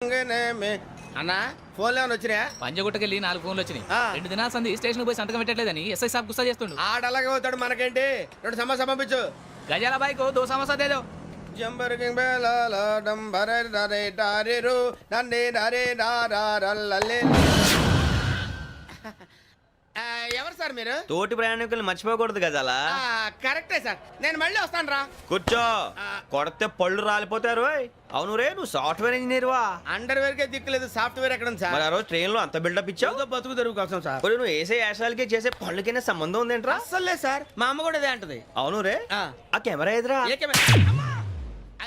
అన్నా ఫోన్లో ఏమైనా వచ్చినాయా? పంజగుట్టకెళ్ళి 4 ఫోన్లు వచ్చినాయి. ఆ. 2 దినాల సంది స్టేషన్ పోయి సంతకం పెట్టలేదని ఎస్ఐ సాబ్ గుస్తా చేస్తుండు. ఆడలాగే పోతాడు, మనకేంటి? 2 సమస్య పంపించు. గజాల బైక్ 2 సమస్య దేదో. జంబరకింగ్ బేలాల డంబరే డరే డారిరు నన్నే డరే డారల్లలే. ఎవరు సార్ మీరు? తోటి ప్రయాణికులు మర్చిపోకూడదు గజాల. కరెక్టే సార్, నేను మళ్ళీ వస్తాను రా. కూర్చో, కొడితే పళ్ళు రాలిపోతారు. అవును రే, నువ్వు సాఫ్ట్వేర్ ఇంజనీర్ వా? అండర్వేర్ కే దిక్కులేదు, సాఫ్ట్వేర్ ఎక్కడ ఉంది సార్? మరి ఆ రోజు ట్రైన్ లో అంత బిల్డప్ ఇచ్చావు. ఏదో బతుకు తెరుగు కోసం సార్. మరి నువ్వు వేసే యాశాలకి చేసే పళ్ళకైనా సంబంధం ఉందేంట్రా? అస్సలే సార్, మా అమ్మ కూడా అదే అంటది. అవును రే, ఆ. ఆ కెమెరా ఎదురా ఏ కెమెరా? అమ్మా!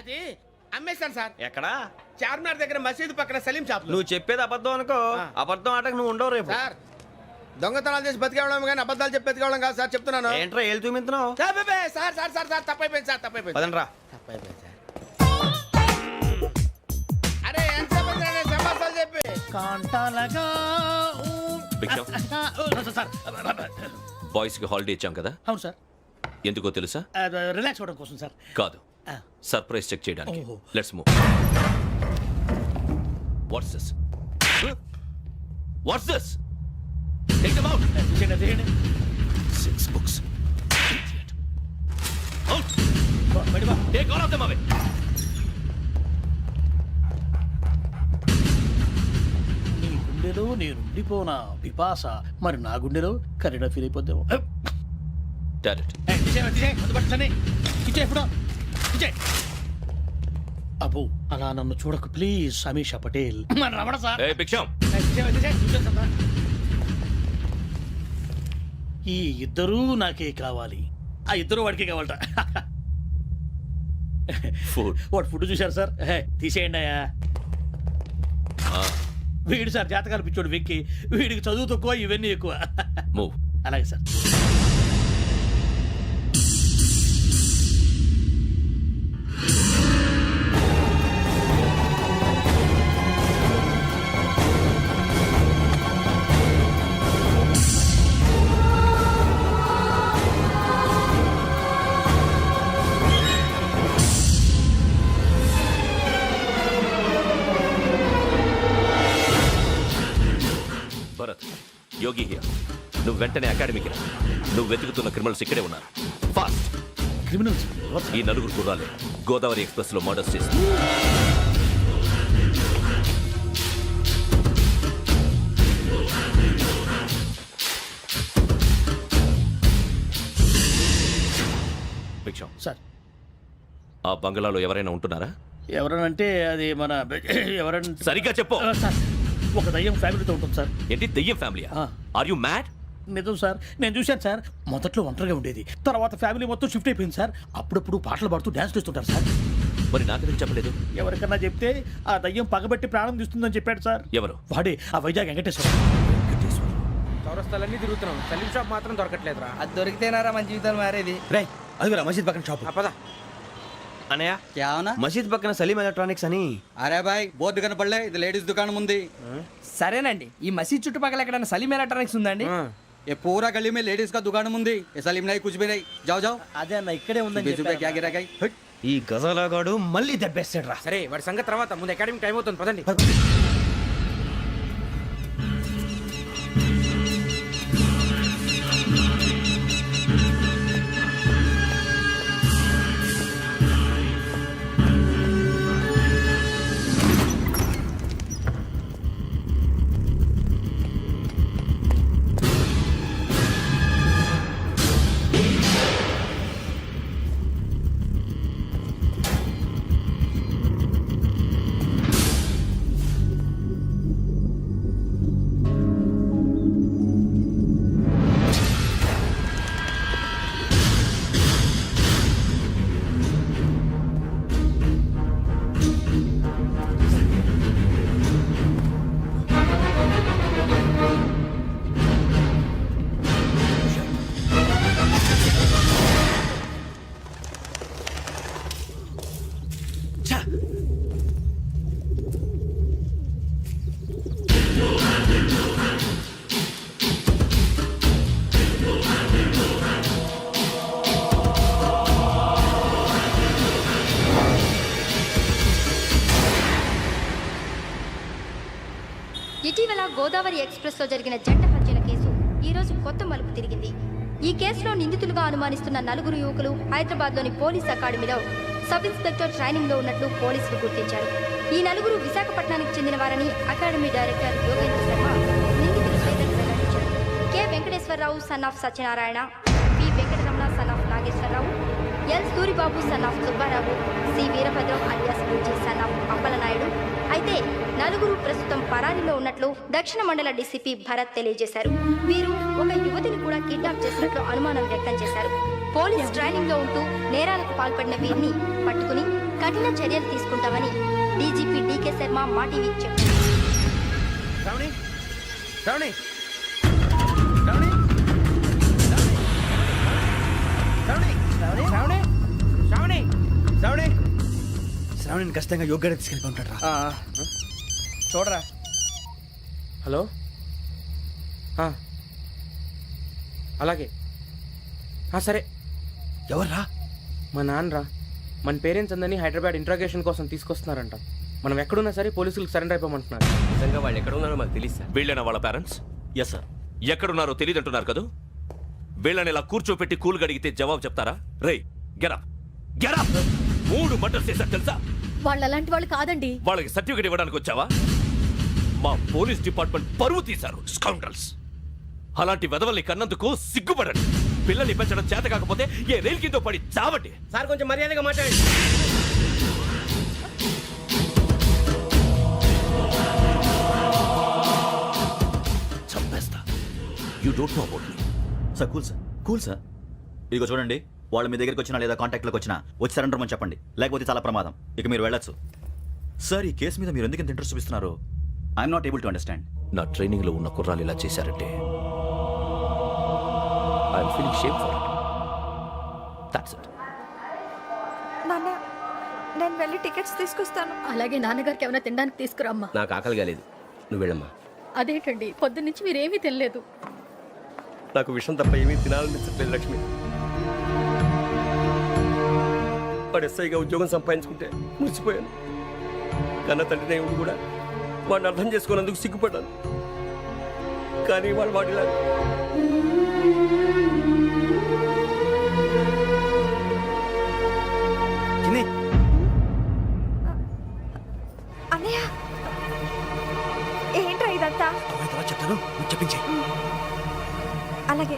అది అమ్మేశాను సార్. ఎక్కడా? చార్మినార్ దగ్గర మసీదు పక్కన సలీం షాప్. నువ్వు చెప్పేది అబద్ధం అనుకో. ఆ. అబద్ధం ఆటకు నువ్వు ఉండవు రేపు. సార్, దొంగతనాలు చేసి బతికేవడం కానీ అబద్ధాలు చెప్పి బతికేవడం కాదు సార్, చెప్తున్నాను. ఏంట్రా ఏళ్ళు చూపించినావు? Sir sir sir sir sir తప్పైపోయింది సార్, తప్పైపోయింది. పదండ్రా. తప్పైపోయింది సార్. అరే ఎంతసేపు అయింది సమాసాలు చెప్పి? కాంటాలగా భిక్షం, సార్ బాయ్స్ కి హాలిడే ఇచ్చాం కదా, అవును సార్, ఎందుకో తెలుసా? రిలాక్స్ అవ్వడం కోసం సార్. కాదు, సర్ప్రైజ్ చెక్ చేయడానికి. ఓహో. Let's move. What's this? What's this? Take them out. తీయండి. 6 books. Idiot. Out. బయట బా. Take all of them away. నీ గుండెలో నేనుండిపోనా పిపాస, మరి నా గుండెలో కరీడా ఫీల్ అయిపోద్దాము. Direct. అబ్బో, అలా నన్ను చూడకు ప్లీజ్. సమీషా పటేల్ మన రమణ సార్. Hey, భిక్షం. ఈ ఇద్దరూ నాకే కావాలి, ఆ ఇద్దరు వాడికే కావాలట. Food. వాడు ఫుడ్ చూశారు సార్. తీసేయండి అయ్యా. వీడు సార్ జాతకాలు పిచ్చోడు వెక్కి, వీడికి చదువు తక్కువ, ఇవన్నీ ఎక్కువ. Move. అలాగే సార్. Bharat, Yogi here. నువ్వు వెంటనే అకాడమీకి రా. నువ్వు వెతుకుతున్న క్రిమినల్స్ ఇక్కడే ఉన్నారు. ఫాస్ట్. క్రిమినల్స్ ఈ నలుగురు కుర్రాలు గోదావరి ఎక్స్ప్రెస్ లో మర్డర్స్ చేసి భిక్షం, సార్. ఆ బంగ్లాలో ఎవరైనా ఉంటున్నారా? ఎవరనంటే అది మన ఎవరంటే సరిగ్గా చెప్పు. సార్, ఒక దయ్యం ఫ్యామిలీతో ఉంటుంది సార్. ఏంటి దెయ్యం ఫ్యామిలీ? ఆ. Are you mad? నిజం సార్, నేను చూశాను సార్. మొదట్లో ఒంటరిగా ఉండేది, తర్వాత ఫ్యామిలీ మొత్తం షిఫ్ట్ అయిపోయింది సార్. అప్పుడప్పుడు పాటలు పాడుతూ డ్యాన్స్ చేస్తుంటారు సార్. మరి నాకెందుకు చెప్పలేదు? ఎవరికన్నా చెప్తే ఆ దయ్యం పగబెట్టి ప్రాణం తీస్తుందని చెప్పాడు సార్. ఎవరు? వాడే ఆ వైజాగ్ వెంకటేశ్వర. చౌరస్తాలన్నీ తిరుగుతున్నాం, సలీం షాప్ మాత్రం దొరకట్లేదురా. అది దొరికితేనారా మన జీవితాలు మారేది. రే, అదిగురా మసీద్ పక్కన షాప్. పద. అనయ్య, क्या होना? మసీద్ పక్కన సలీం ఎలక్ట్రానిక్స్ అని. అరే బాయ్, బోర్డు కనపడలే, ఇది లేడీస్ దుకాణం ఉంది. సరేనండి, ఈ మసీద్ చుట్టుపక్కల ఎక్కడైనా సలీం ఎలక్ట్రానిక్స్ ఉందండి? ये पूरा गली में लेडीज का दुकान मुंदी, ये सलीम नहीं कुछ भी नहीं. जाओ जाओ. అదే అన్న ఇక్కడే बीस रुपए क्या गिरा गई. ఈ గజాలగాడు మళ్ళీ దెబ్బేస్తాడు రా. సరే, వాడి సంగతి తర్వాత, ముందు అకాడమిక్ టైం అవుతుంది, పదండి. ఇటీవల గోదావరి ఎక్స్ప్రెస్లో జరిగిన జంట హత్యల కేసు ఈరోజు కొత్త మలుపు తిరిగింది. ఈ కేసులో నిందితులుగా అనుమానిస్తున్న 4 యువకులు హైదరాబాద్లోని పోలీస్ అకాడమీలో సబ్ ఇన్స్పెక్టర్ ట్రైనింగ్లో ఉన్నట్లు పోలీసులు గుర్తించారు. ఈ 4 విశాఖపట్నానికి చెందిన వారని అకాడమీ డైరెక్టర్ యోగేంద్ర శర్మ నిందితుల పేర్లను వెల్లడించారు. K Venkateswara Rao son of Satyanarayana, P Venkataramana son of Nageswara Rao, L Suribabu son of Subba Rao, C Veerabhadram alias Bujji son of Appala Naidu. అయితే 4 ప్రస్తుతం పరారీలో ఉన్నట్లు దక్షిణ మండల డీసీపీ భరత్ తెలియజేశారు. వీరు ఒక యువతిని కూడా కిడ్నాప్ చేసినట్లు అనుమానం వ్యక్తం చేశారు. పోలీస్ ట్రైనింగ్ లో ఉంటూ నేరాలకు పాల్పడిన వీరిని పట్టుకుని కఠిన చర్యలు తీసుకుంటామని డీజీపీ డీకే శర్మ మా టీవీకి చెప్పారు. శ్రావణి శ్రావణి శ్రావణి శ్రావణి శ్రావణి శ్రావణి శ్రావణి శ్రావణిని ఖచ్చితంగా యోగ్యత తీసుకెళ్ళి ఉంటాడు రా. చూడరా. హలో అలాగే సరే. ఎవర్రా? మా నాన్నరా. మన పేరెంట్స్ అందరినీ హైదరాబాద్ ఇంట్రాగేషన్ కోసం తీసుకొస్తున్నారంట. మనం ఎక్కడున్నా సరే పోలీసులకు సరెండర్ అయిపోమంటున్నారు. నిజంగా వాళ్ళు ఎక్కడ ఉన్నారో మాకు తెలియదు సార్. వీళ్ళేనా వాళ్ళ పేరెంట్స్? Yes sir. ఎక్కడున్నారో తెలియదంటున్నారు కదా. వీళ్ళని ఇలా కూర్చోపెట్టి కూల్ గడిగితే జవాబు చెప్తారా? రేయ్ గెటప్ గెటప్. 3 మర్డర్స్ చేశారు తెలుసా? వాళ్ళు అలాంటి వాళ్ళు కాదండి. వాళ్ళకి సర్టిఫికేట్ ఇవ్వడానికి వచ్చావా? మా పోలీస్ డిపార్ట్మెంట్ పరువు తీశారు స్కౌండ్రల్స్. అలాంటి వెధవల్ని కన్నందుకు సిగ్గుపడండి. పిల్లల్ని పెంచడం చేత కాకపోతే ఏ రైలు కింద పడి చావండి. సార్ కొంచెం మర్యాదగా మాట్లాడండి. చంపేస్తా. You don't know about me. Sir cool sir. ఇదిగో చూడండి, వాళ్ళు మీ దగ్గరికి వచ్చినా లేదా కాంటాక్ట్లోకి వచ్చినా వచ్చి సరెండర్ అని చెప్పండి, లేకపోతే చాలా ప్రమాదం. ఇక మీరు వెళ్ళొచ్చు. సార్, ఈ కేసు మీద మీరు ఎందుకు ఇంత ఇంట్రెస్ట్ చూపిస్తున్నారు? I'm not able to understand. నా ట్రైనింగ్ లో ఉన్న కుర్రాలు ఇలా చేశారంటే I'm feeling shame for it. That's it. నాన్న, నేను వెళ్ళి టికెట్స్ తీసుకొస్తాను. అలాగే నాన్నగారికి ఏమైనా తినడానికి తీసుకురమ్మా. నాకు ఆకలి కాలేదు, నువ్వు వెళ్ళమ్మా. అదేంటండి, పొద్దున్నుంచి మీరేమీ తినలేదు. నాకు విషయం తప్ప ఏమీ తినాలనిపించట్లేదు లక్ష్మి. వాడు ఎస్ఐగా ఉద్యోగం సంపాదించుకుంటే మురిసిపోయాను. కన్న తండ్రినే ఉండి కూడా వాడిని అర్థం చేసుకున్నందుకు సిగ్గుపడ్డాను. కానీ వాడిలా అన్నయ్య, ఏంట్రా ఇదంతా? చెప్తాను, చెప్పించే. అలాగే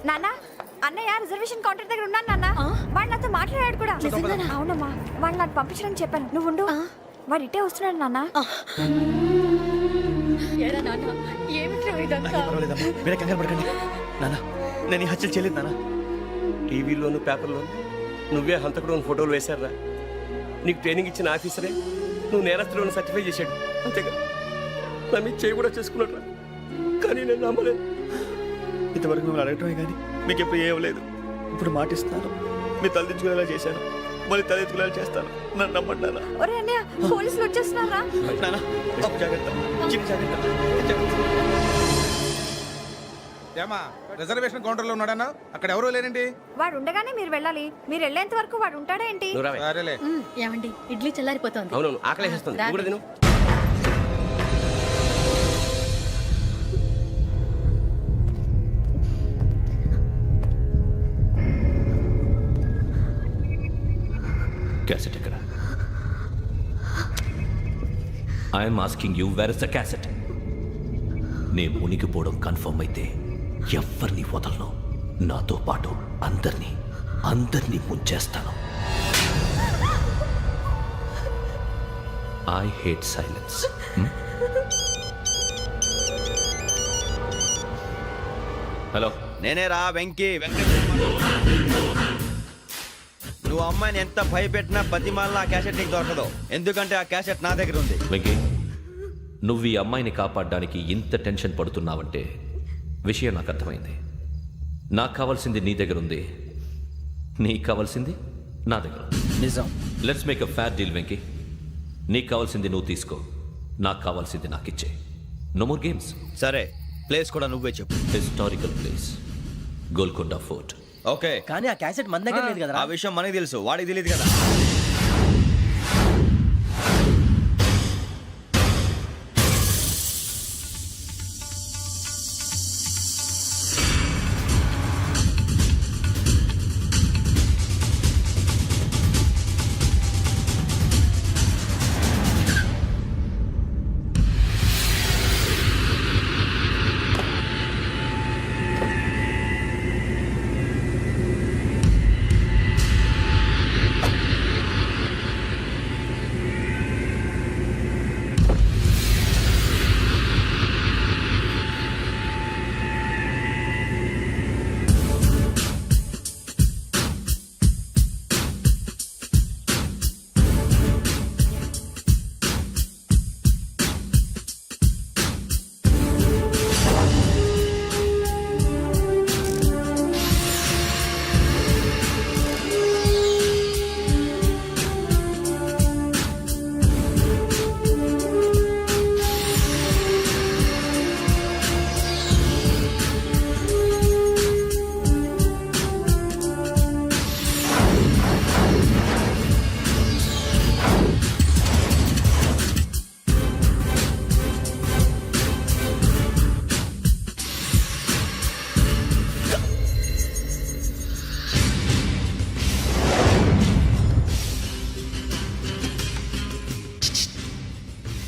నాన్న, అన్నయ్య రిజర్వేషన్ కౌంటర్ దగ్గర ఉన్నాను నాన్న. వాడు నాతో మాట్లాడాడు కూడా. అవునమ్మా, వాడు నాకు పంపించడానికి చెప్పాను. నువ్వు ఉండు, వాడు ఇటే వస్తున్నాడు నాన్న. మీరే కంగారు పడకండి నాన్న. నేను ఈ హత్యలు చేయలేదు నాన్న. టీవీలోను పేపర్లోను నువ్వే హంతకుడు ఫోటోలు వేశారా? నీకు ట్రైనింగ్ ఇచ్చిన ఆఫీసరే నువ్వు నేరస్తులను సర్టిఫై చేశాడు. అంతేగా నా మీద చేయి కూడా చేసుకున్నట్రా. కానీ నేను నమ్మలేదు. ఇంతవరకు మిమ్మల్ని అడగటమే కానీ మీకు ఎప్పుడు ఏమలేదు. ఇప్పుడు మాటిస్తాను, మీరు తలదించుకునేలా చేశాను, మళ్ళీ తలెత్తుకునేలా చేస్తాను. నన్ను నమ్మండి నాన్న. ఒరే అన్నయ్య, పోలీసులు వచ్చేస్తున్నారా? నాన్న, జాగ్రత్త, చిన్న జాగ్రత్త. ఏమా రిజర్వేషన్ కౌంటర్ లో ఉన్నాడన్నా? అక్కడ ఎవరూ లేనండి. వాడు ఉండగానే మీరు వెళ్ళాలి. మీరు వెళ్ళేంత వరకు వాడు ఉంటాడా ఏంటి? సరేలే. ఏమండి, ఇడ్లీ చల్లారిపోతుంది. అవును, ఆకలేస్తుంది. నువ్వు కూడా తిను. క్యాసెట్ ఎక్కడ? I'm asking you, where is the cassette? నే మునిగిపోవడం కన్ఫర్మ్ అయితే ఎవరిని వదలను. నాతో పాటు అందరినీ ముంచేస్తాను. I hate silence. హలో, నేనేరా వెంకీ నువ్వు అమ్మాయిని ఎంత భయపెట్టినా బతిమాలినా ఆ క్యాసెట్ నీకు దొరకదు. ఎందుకంటే ఆ క్యాసెట్ నా దగ్గర ఉంది. వెంకీ, నువ్వు ఈ అమ్మాయిని కాపాడడానికి ఇంత టెన్షన్ పడుతున్నావంటే విషయం నాకు అర్థమైంది. నాకు కావాల్సింది నీ దగ్గర ఉంది, నీకు కావాల్సింది నా దగ్గర ఉంది. నిజం. Let's make a fair deal Venky. నీకు కావాల్సింది నువ్వు తీసుకో, నాకు కావాల్సింది నాకు ఇచ్చే. No more games. సరే, ప్లేస్ కూడా నువ్వే చెప్పు. Historical place, Golconda fort. Okay, కానీ ఆ క్యాసెట్ మన దగ్గర లేదు కదా. ఆ విషయం మనకి తెలుసు, వాడికి తెలియదు కదా.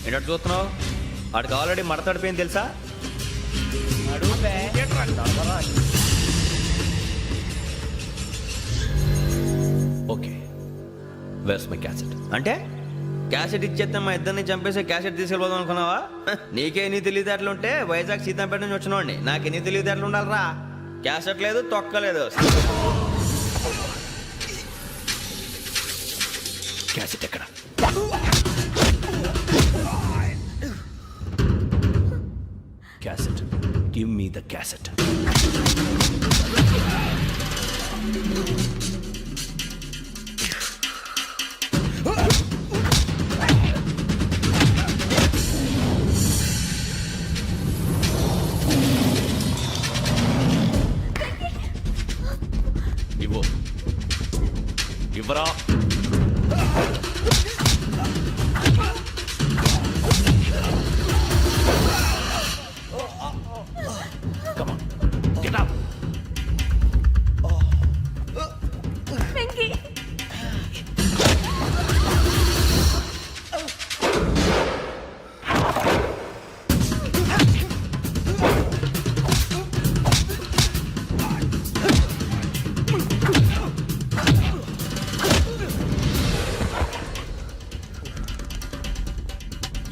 ఏంటంటే చూస్తున్నావు? వాడికి ఆల్రెడీ మడతడిపోయింది తెలుసా? Okay, where's my cassette? అంటే క్యాసెట్ ఇచ్చేస్తే మా ఇద్దరిని చంపేసి క్యాసెట్ తీసుకెళ్ళిపోదాం అనుకున్నావా? నీకే ఎన్ని తెలివితేటలు ఉంటే వైజాగ్ సీతంపేట నుంచి వచ్చినవాడిని నాకు ఎన్ని తెలివితేటలు ఉండాలిరా? క్యాసెట్ లేదు, తొక్కలేదు. క్యాసెట్ ఎక్కడ? Cassette, give me the cassette. ఇవ్వు, ఇవ్వరా. Come on, get up.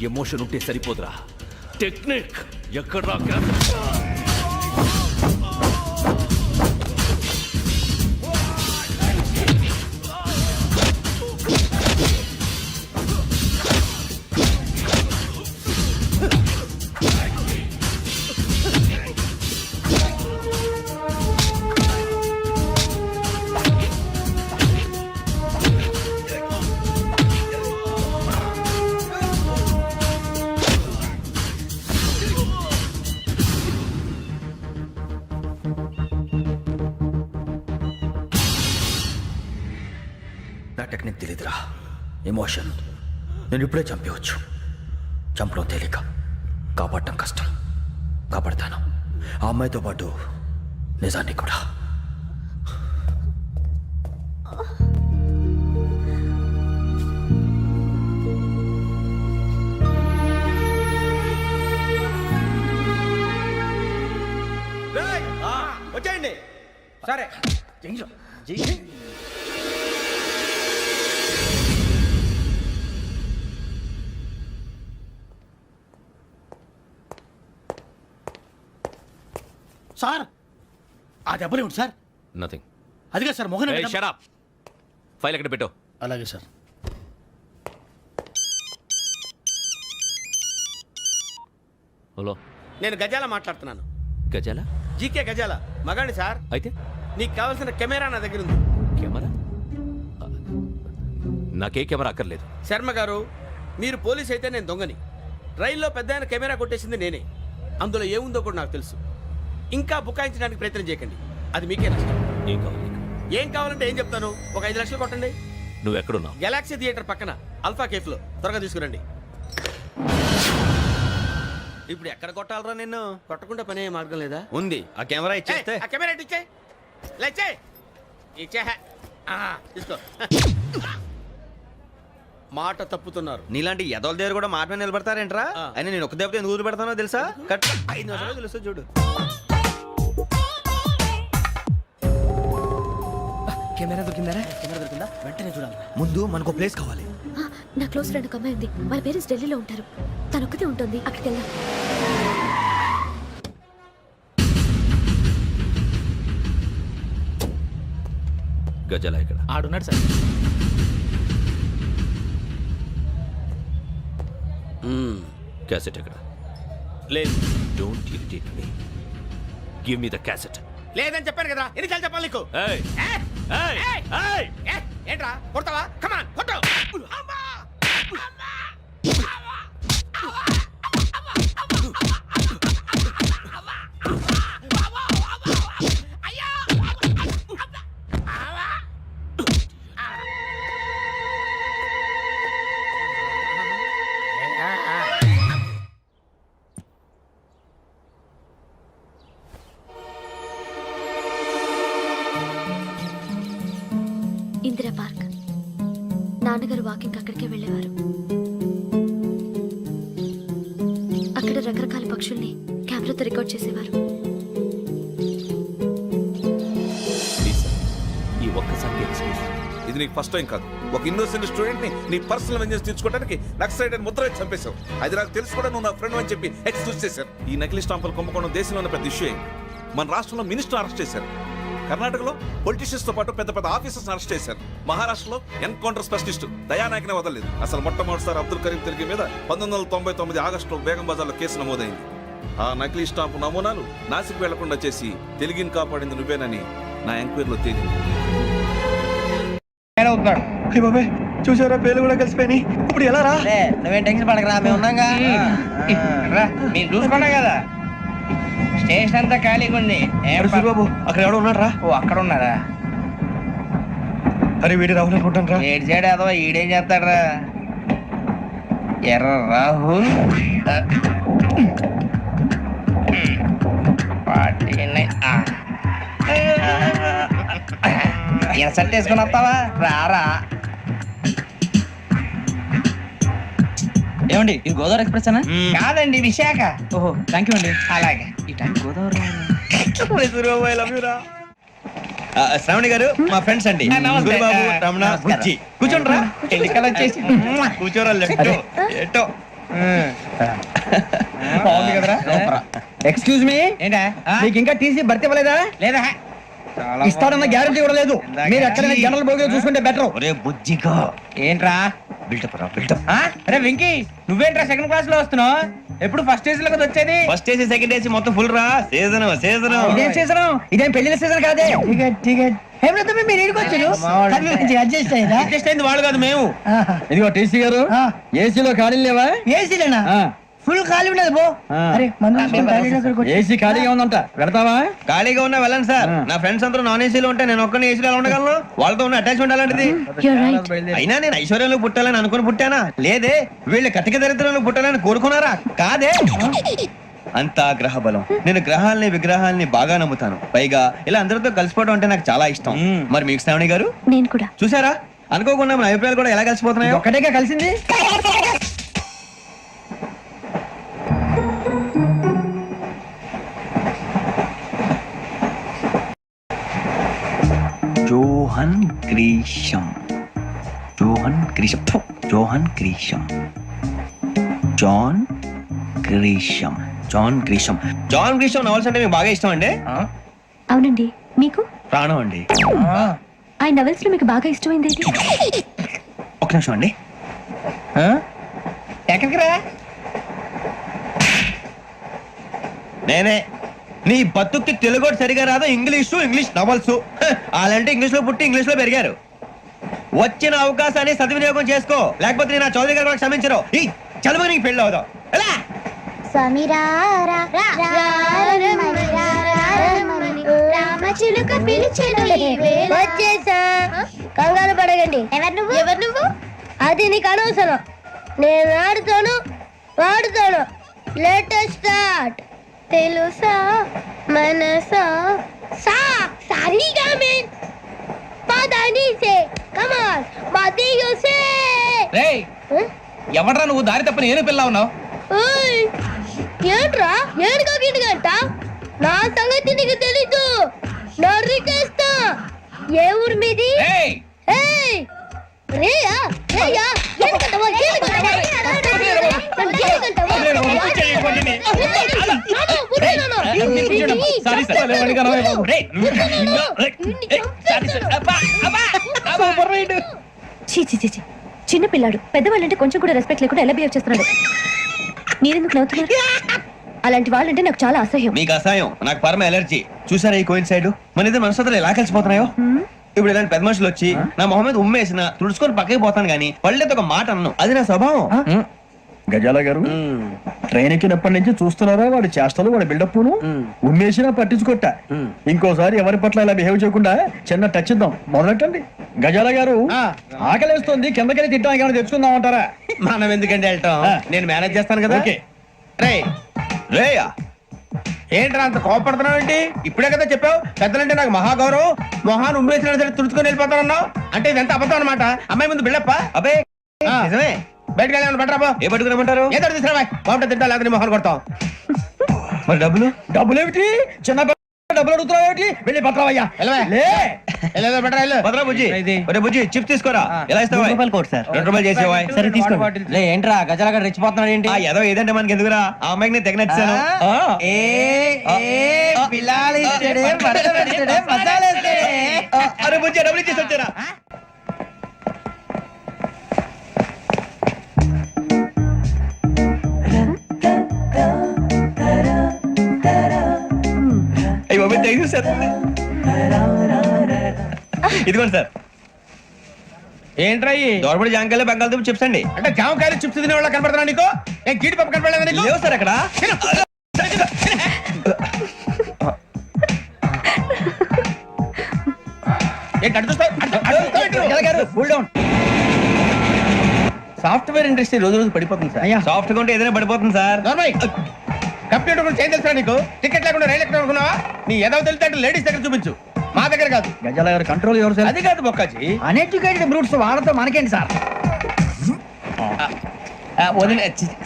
Emotion ఉంటే సరిపోదురా, టెక్నిక్ ఎక్కడ్రా? నా టెక్నిక్ తెలీదురా, ఎమోషన్. నేను ఇప్పుడే చంపేవచ్చు. చంపడం తేలిక, కాపాడటం కష్టం. కాపాడతాను ఆ అమ్మాయితో పాటు నిజాన్ని కూడా. వచ్చేయండి. సరే సార్ ఆ దెబ్బలేమిటి సార్? నథింగ్. అదిగా సార్ మొహన్ షట్ అప్. ఫైల్ ఎక్కడ పెట్టు. అలాగే సార్. హలో, నేను గజాల మాట్లాడుతున్నాను. గజాల? జీకే గజాల మగాండి సార్. అయితే నీకు కావాల్సిన కెమెరా నా దగ్గర ఉంది. కెమెరా? నాకే కెమెరా అక్కర్లేదు. శర్మ గారు, మీరు పోలీస్ అయితే నేను దొంగని. రైల్లో పెద్ద ఆయన కెమెరా కొట్టేసింది నేనే. అందులో ఏముందో కూడా నాకు తెలుసు. ఇంకా బుకాయించడానికి ప్రయత్నం చేయకండి, అది మీకే నష్టం. ఏం కావాలి నీకు? ఏం కావాలంటే ఏం చెప్తాను. ఒక 5 లక్షలు కొట్టండి. నువ్వు ఎక్కడున్నావు? గెలాక్సీ థియేటర్ పక్కన అల్ఫా కేఫ్లో. త్వరగా తీసుకురండి. ఇప్పుడు ఎక్కడ కొట్టాలరా నిన్ను? కొట్టకుండా పనే మార్గం లేదా? ఉంది, ఆ కెమెరా ఇచ్చేస్తే. ఆ కెమెరా ఇచ్చే లేచే ఇచ్చే. తీసుకో. మాట తప్పుతున్నారు. నీలాంటి ఎదల దగ్గర కూడా మాట మీద నిలబడతారేంట్రా? అయినా నేను ఒక దెబ్బతో ఎందుకు ఊరు పెడతానో తెలుసా? కట్ 5 నిమిషాలు తెలుసు చూడు. కెమెరా దొరికిందా? వెంటనే చూడాలి. ముందు మనకు ప్లేస్ కావాలి. నా క్లోజ్ ఫ్రెండ్ ఒక అమ్మాయి ఉంది. వాళ్ళ పేరెంట్స్ ఢిల్లీలో ఉంటారు. తను ఒక్కతే ఉంటుంది. అక్కడికి వెళ్దాం. గజాల ఇక్కడ? ఆడున్నాడు సార్. క్యాసెట్ ఎక్కడ? లేదు. Don't irritate me. Give me the cassette. లేదని చెప్పాను కదా, ఎన్నిసార్లు చెప్పాలి నీకు? ఏయ్ ఏయ్ ఏయ్! ఏంట్రా కొడతావా? కమాన్ కొట్టు. ఇందిరా పార్క్. నాన్నగారు వాకింగ్ అక్కడికే వెళ్ళేవారు. అక్కడ రకరకాల పక్షుల్ని కెమెరాతో రికార్డ్ చేసేవారు. ప్లీజ్ సార్, ఈ ఒక్కసారికి ఎక్స్క్యూజ్. ఇది నీకు ఫస్ట్ టైం కాదు. ఒక ఇన్నోసెంట్ స్టూడెంట్ ని నీ పర్సనల్ వెంజెన్స్ తీర్చుకోవడానికి నక్సలైట్ అని ముద్ర వేసి చంపేశావు. అది నాకు తెలుసు కూడా నువ్వు నా ఫ్రెండ్ అని చెప్పి ఎక్స్క్యూజ్ చేశారు. ఈ నకిలీ స్టాంపులు కుంభకోణం దేశంలో ఉన్న పెద్ద ఇష్యూ అయింది. మన రాష్ట్రంలో మినిస్టర్ అరెస్ట్ చేశారు. కర్ణాటకలో పొలిటీషియన్స్ తో పాటు పెద్ద పెద్ద ఆఫీసర్స్ అరెస్ట్ చేశారు. మహారాష్ట్రలో ఎన్కౌంటర్ స్పెషలిస్ట్ దయానాయకనే వదలలేదు. అసలు మొట్టమొదటిసారి అబ్దుల్ కరీం తిరిగి మీద 1999 ఆగస్టులో బేగం బజార్లో కేసు నమోదైంది. ఆ నకిలీ స్టాంపు నమూనాలు నాసిక్ వెళ్లకుండా చేసి తెలుగుని కాపాడింది నువ్వేనని నా ఎంక్వైరీలో తేలింది. చూసారా, పేర్లు కూడా కలిసిపోయి. ఇప్పుడు ఎలా రా? నువ్వేం టెన్షన్ పడకరా, మేము ఉన్నాగా. మీరు చూసుకున్నా కదా, స్టేషన్ అంతా ఖాళీగా ఉంది. బాబు అక్కడ ఎవడో ఉన్నాడు రా. ఓ అక్కడ ఉన్నారా? అరే వీడి రాహుల్ అనుకుంటాను రా. ఏడు చేయడం అదో ఈడేం చేస్తాడరా? ఎర్ర రాహుల్ సెట్ వేసుకుని వస్తావా? రారా. ఏమండి ఇది గోదావరి ఎక్స్ప్రెస్ అనా? కాదండి, విశాఖ. ఓహో థ్యాంక్ యూ అండి. అలాగే. ఈ టైం గోదావరి శ్రావణి గారు మా ఫ్రెండ్స్ అండి. నమస్తే. గురుబాబు, రమణ, నమస్కారం. బుజ్జి. కూర్చోండి రా. ఎన్నికలు వచ్చేసి కూర్చోరా. లెఫ్ట్ ఎటో. బాగుంది కదరా? ఎక్స్క్యూజ్ మీ, ఏంటా? మీకు ఇంకా టీసీ భర్తీ ఇవ్వలేదా? లేదా ఇస్తాడన్న గ్యారంటీ కూడా లేదు. మీరు ఎక్కడైనా జనరల్ బోగిలో చూసుకుంటే బెటర్. ఒరే బుజ్జిగా ఏంట్రా బిల్డప్ రా, బిల్డప్. అరే వెంకీ, నువ్వేంట్రా సెకండ్ క్లాస్ లో వస్తున్నావు? ఎప్పుడు ఫస్ట్ ఏసీ లో కదా వచ్చేది? ఫస్ట్ ఏసీ సెకండ్ ఏసీ మొత్తం ఫుల్ రా. Season season. ఇదేం సీజన్? ఇదేం పెళ్లిన సీజన్ కాదే. టికెట్ టికెట్ మీరు ఇడికొచ్చారు. అడ్జస్ట్ అయ్యిందా? అడ్జస్ట్ అయింది వాళ్ళు కాదు, మేము. ఇదిగో టీసీ గారు, ఏసీలో ఖాళీ లేవా? ఏసీలేనా? ఫుల్ ఖాళీ ఉండదు బో. అరే ఏసీ ఖాళీగా ఉందంట, పెడతావా? ఖాళీగా ఉన్నా వెళ్ళండి సార్. నా ఫ్రెండ్స్ అందరూ నాన్ ఏసీలో ఉంటే నేను ఒక్కనే ఏసీలో ఎలా ఉండగలను? వాళ్ళతో ఉన్న అటాచ్మెంట్ అలాంటిది. You're right. అయినా నేను ఐశ్వర్యంలో పుట్టాలని అనుకుని పుట్టానా? లేదే. వీళ్ళ కటిక దరిద్రంలో పుట్టాలని కోరుకున్నారా? కాదే. అంతా గ్రహ బలం. నేను గ్రహాలని విగ్రహాలని బాగా నమ్ముతాను. పైగా ఇలా అందరితో కలిసిపోవడం అంటే నాకు చాలా ఇష్టం. మరి మీకు శ్రావణి గారు? నేను కూడా. చూసారా, అనుకోకుండా మన అభిప్రాయాలు కూడా ఎలా కలిసిపోతున్నాయో. ఒక్కటేగా కలిసింది. Johan Grisham. Johan Grisham. Johan Grisham. John Grisham. John Grisham. John Grisham novels అంటే మీకు బాగా ఇష్టం అండి? అవునండి. మీకు? ప్రాణం అండి. ఆ నవెల్స్ లో మీకు బాగా ఇష్టమైంది ఏంటి? ఒక నిమిషం అండి. ఎక్కడికి రా? నేనే. నీ బతుక్కి తెలుగు సరిగా రాదు, ఇంగ్లీష్ నవల్స్. అలాంటి ఇంగ్లీష్ లో పుట్టి ఇంగ్లీష్ లో పెరిగారు. వచ్చిన అవకాశాన్ని సద్వినియోగం చేసుకో, లేకపోతే నేను నా చౌదరి గారు కూడా క్షమించరు. ఈ చదువు నీకు పెళ్ళి అవుదాం. ఎలా? వచ్చేసా, కంగారు పడగండి. ఎవరు నువ్వు? అది నీకు అనవసరం. నేను ఆడుతాను, వాడుతాను. Latest start. తెలుసా మనసా సా సారీగా మీన్ పదని సే కమాన్ మదియో సే. రేయ్, ఎవడ్రా నువ్వు? దారి తప్పని ఏను పిల్ల ఉన్నావు? ఓయ్ ఏంట్రా ఏడుగా గిడుగంట? నా సంగతి నీకు తెలీదు. నరికేస్తా. ఏ ఊరు మీది? ఏయ్, ఏయ్ రేయా రేయా ఎందుకంటావా? చిన్న పిల్లాడు, పెద్దవాళ్ళంటే కొంచెం కూడా రెస్పెక్ట్ లేకుండా ఎలా బిహేవ్ చేస్తున్నాడు. మీరెందుకు నవ్వుతున్నారు? అలాంటి వాళ్ళంటే నాకు చాలా అసహ్యం. మీకు అసహాయం, నాకు పరమ ఎలర్జీ. చూసారా ఈ కోయిన్ సైడ్? మన ఇద్దరు మనసులు ఎలా కలిసిపోతున్నాయో. ఇప్పుడు ఇలాంటి పెద్ద మనుషులు వచ్చి నా మొహం మీద ఉమ్మేసిన తుడుచుకొని పక్కకి పోతాను గానీ పళ్ళేతో ఒక మాట అన్ను. అది నా స్వభావం. గజాల గారు, ట్రైన్ ఎక్కినప్పటి నుంచి చూస్తున్నారా వాడి చేష్టలు, వాడి బిల్డప్ ఉమ్మేసినా పట్టించుకోట. ఇంకోసారి ఎవరి పట్ల ఇలా బిహేవ్ చేయకుండా చిన్న టచ్ ఇద్దాం. మొదలెట్టండి. గజాల గారు, ఆకలేస్తుంది, కిందకెళ్ళి తిట్టానికి ఏమైనా తెచ్చుకుందామంటారా? మనం ఎందుకంటే వెళ్తాం, నేను మేనేజ్ చేస్తాను కదా. రేయా, ఏంట్రా అంత కోపడుతున్నావు ఏంటి? ఇప్పుడే కదా చెప్పావు పెద్దలంటే నాకు మహాగౌరవం, మొహాన్ని ఉమ్మేసిన సరే తుడుచుకొని వెళ్ళిపోతానన్నావు. అంటే ఇదంతా అబద్ధం అనమాట. అమ్మాయి ముందు బిల్డప్ప? అబ్బే నిజమే. బయటకు వెళ్ళామని బట్రా ఏ పట్టుకురమ్మంటారు? ఏదో తీసుకురా బాగుంటుంది తింటా లేదా మొహన్ కొడతాం. మరి డబ్బులు? డబ్బులు ఏమిటి చిన్న డబ్బులు అడుగుతున్నావు ఏమిటి? వెళ్ళి పట్టరావయ్యా. వెళ్ళవే. లే బట్రా వెళ్ళు. భద్రా బుజ్జి, ఒరే బుజ్జి చిప్స్ తీసుకోరా. ఎలా ఇస్తావా? ₹2 చేసేవా? సరే తీసుకోండి. లే ఏంట్రా గజలగా రెచ్చిపోతున్నాడు ఏంటి? ఆ ఏదో ఏదంటే మనకి ఎందుకురా, ఆ అమ్మాయికి నేను తెగ నచ్చాను. అరే బుజ్జి డబ్బులు ఇచ్చేసి వచ్చారా? అయ్యి బాబు థ్యాంక్ యూ సార్. ఇదిగోండి సార్. ఏంట్రా దోరబడి జాంకాయలు బంగాళదుంప చిప్స్ అండి. అంటే జామకాయలు చిప్స్ తినే వాళ్ళ కనపడుతున్నా నీకు? ఏ జీడిపప్పు కనపడలేదా నీకు? లేవు సార్ అక్కడ. ఏంటి అటు చూస్తావ్? Cool down. సాఫ్ట్వేర్ ఇండస్ట్రీ రోజు రోజు పడిపోతుంది సార్. సాఫ్ట్ గా ఉంటే ఏదైనా పడిపోతుంది సార్. కంప్యూటర్ గురించి ఏం తెలుసా నీకు? టికెట్ లేకుండా రైలు ఎక్కడ అనుకున్నావా? నీ ఏదో తెలితే లేడీస్ దగ్గర చూపించు, మా దగ్గర కాదు. గజాల గారు కంట్రోల్ ఎవరు సార్? అది కాదు బొక్కాజీ. అన్ఎడ్యుకేటెడ్ బ్రూట్స్ వాళ్ళతో మనకేంటి సార్?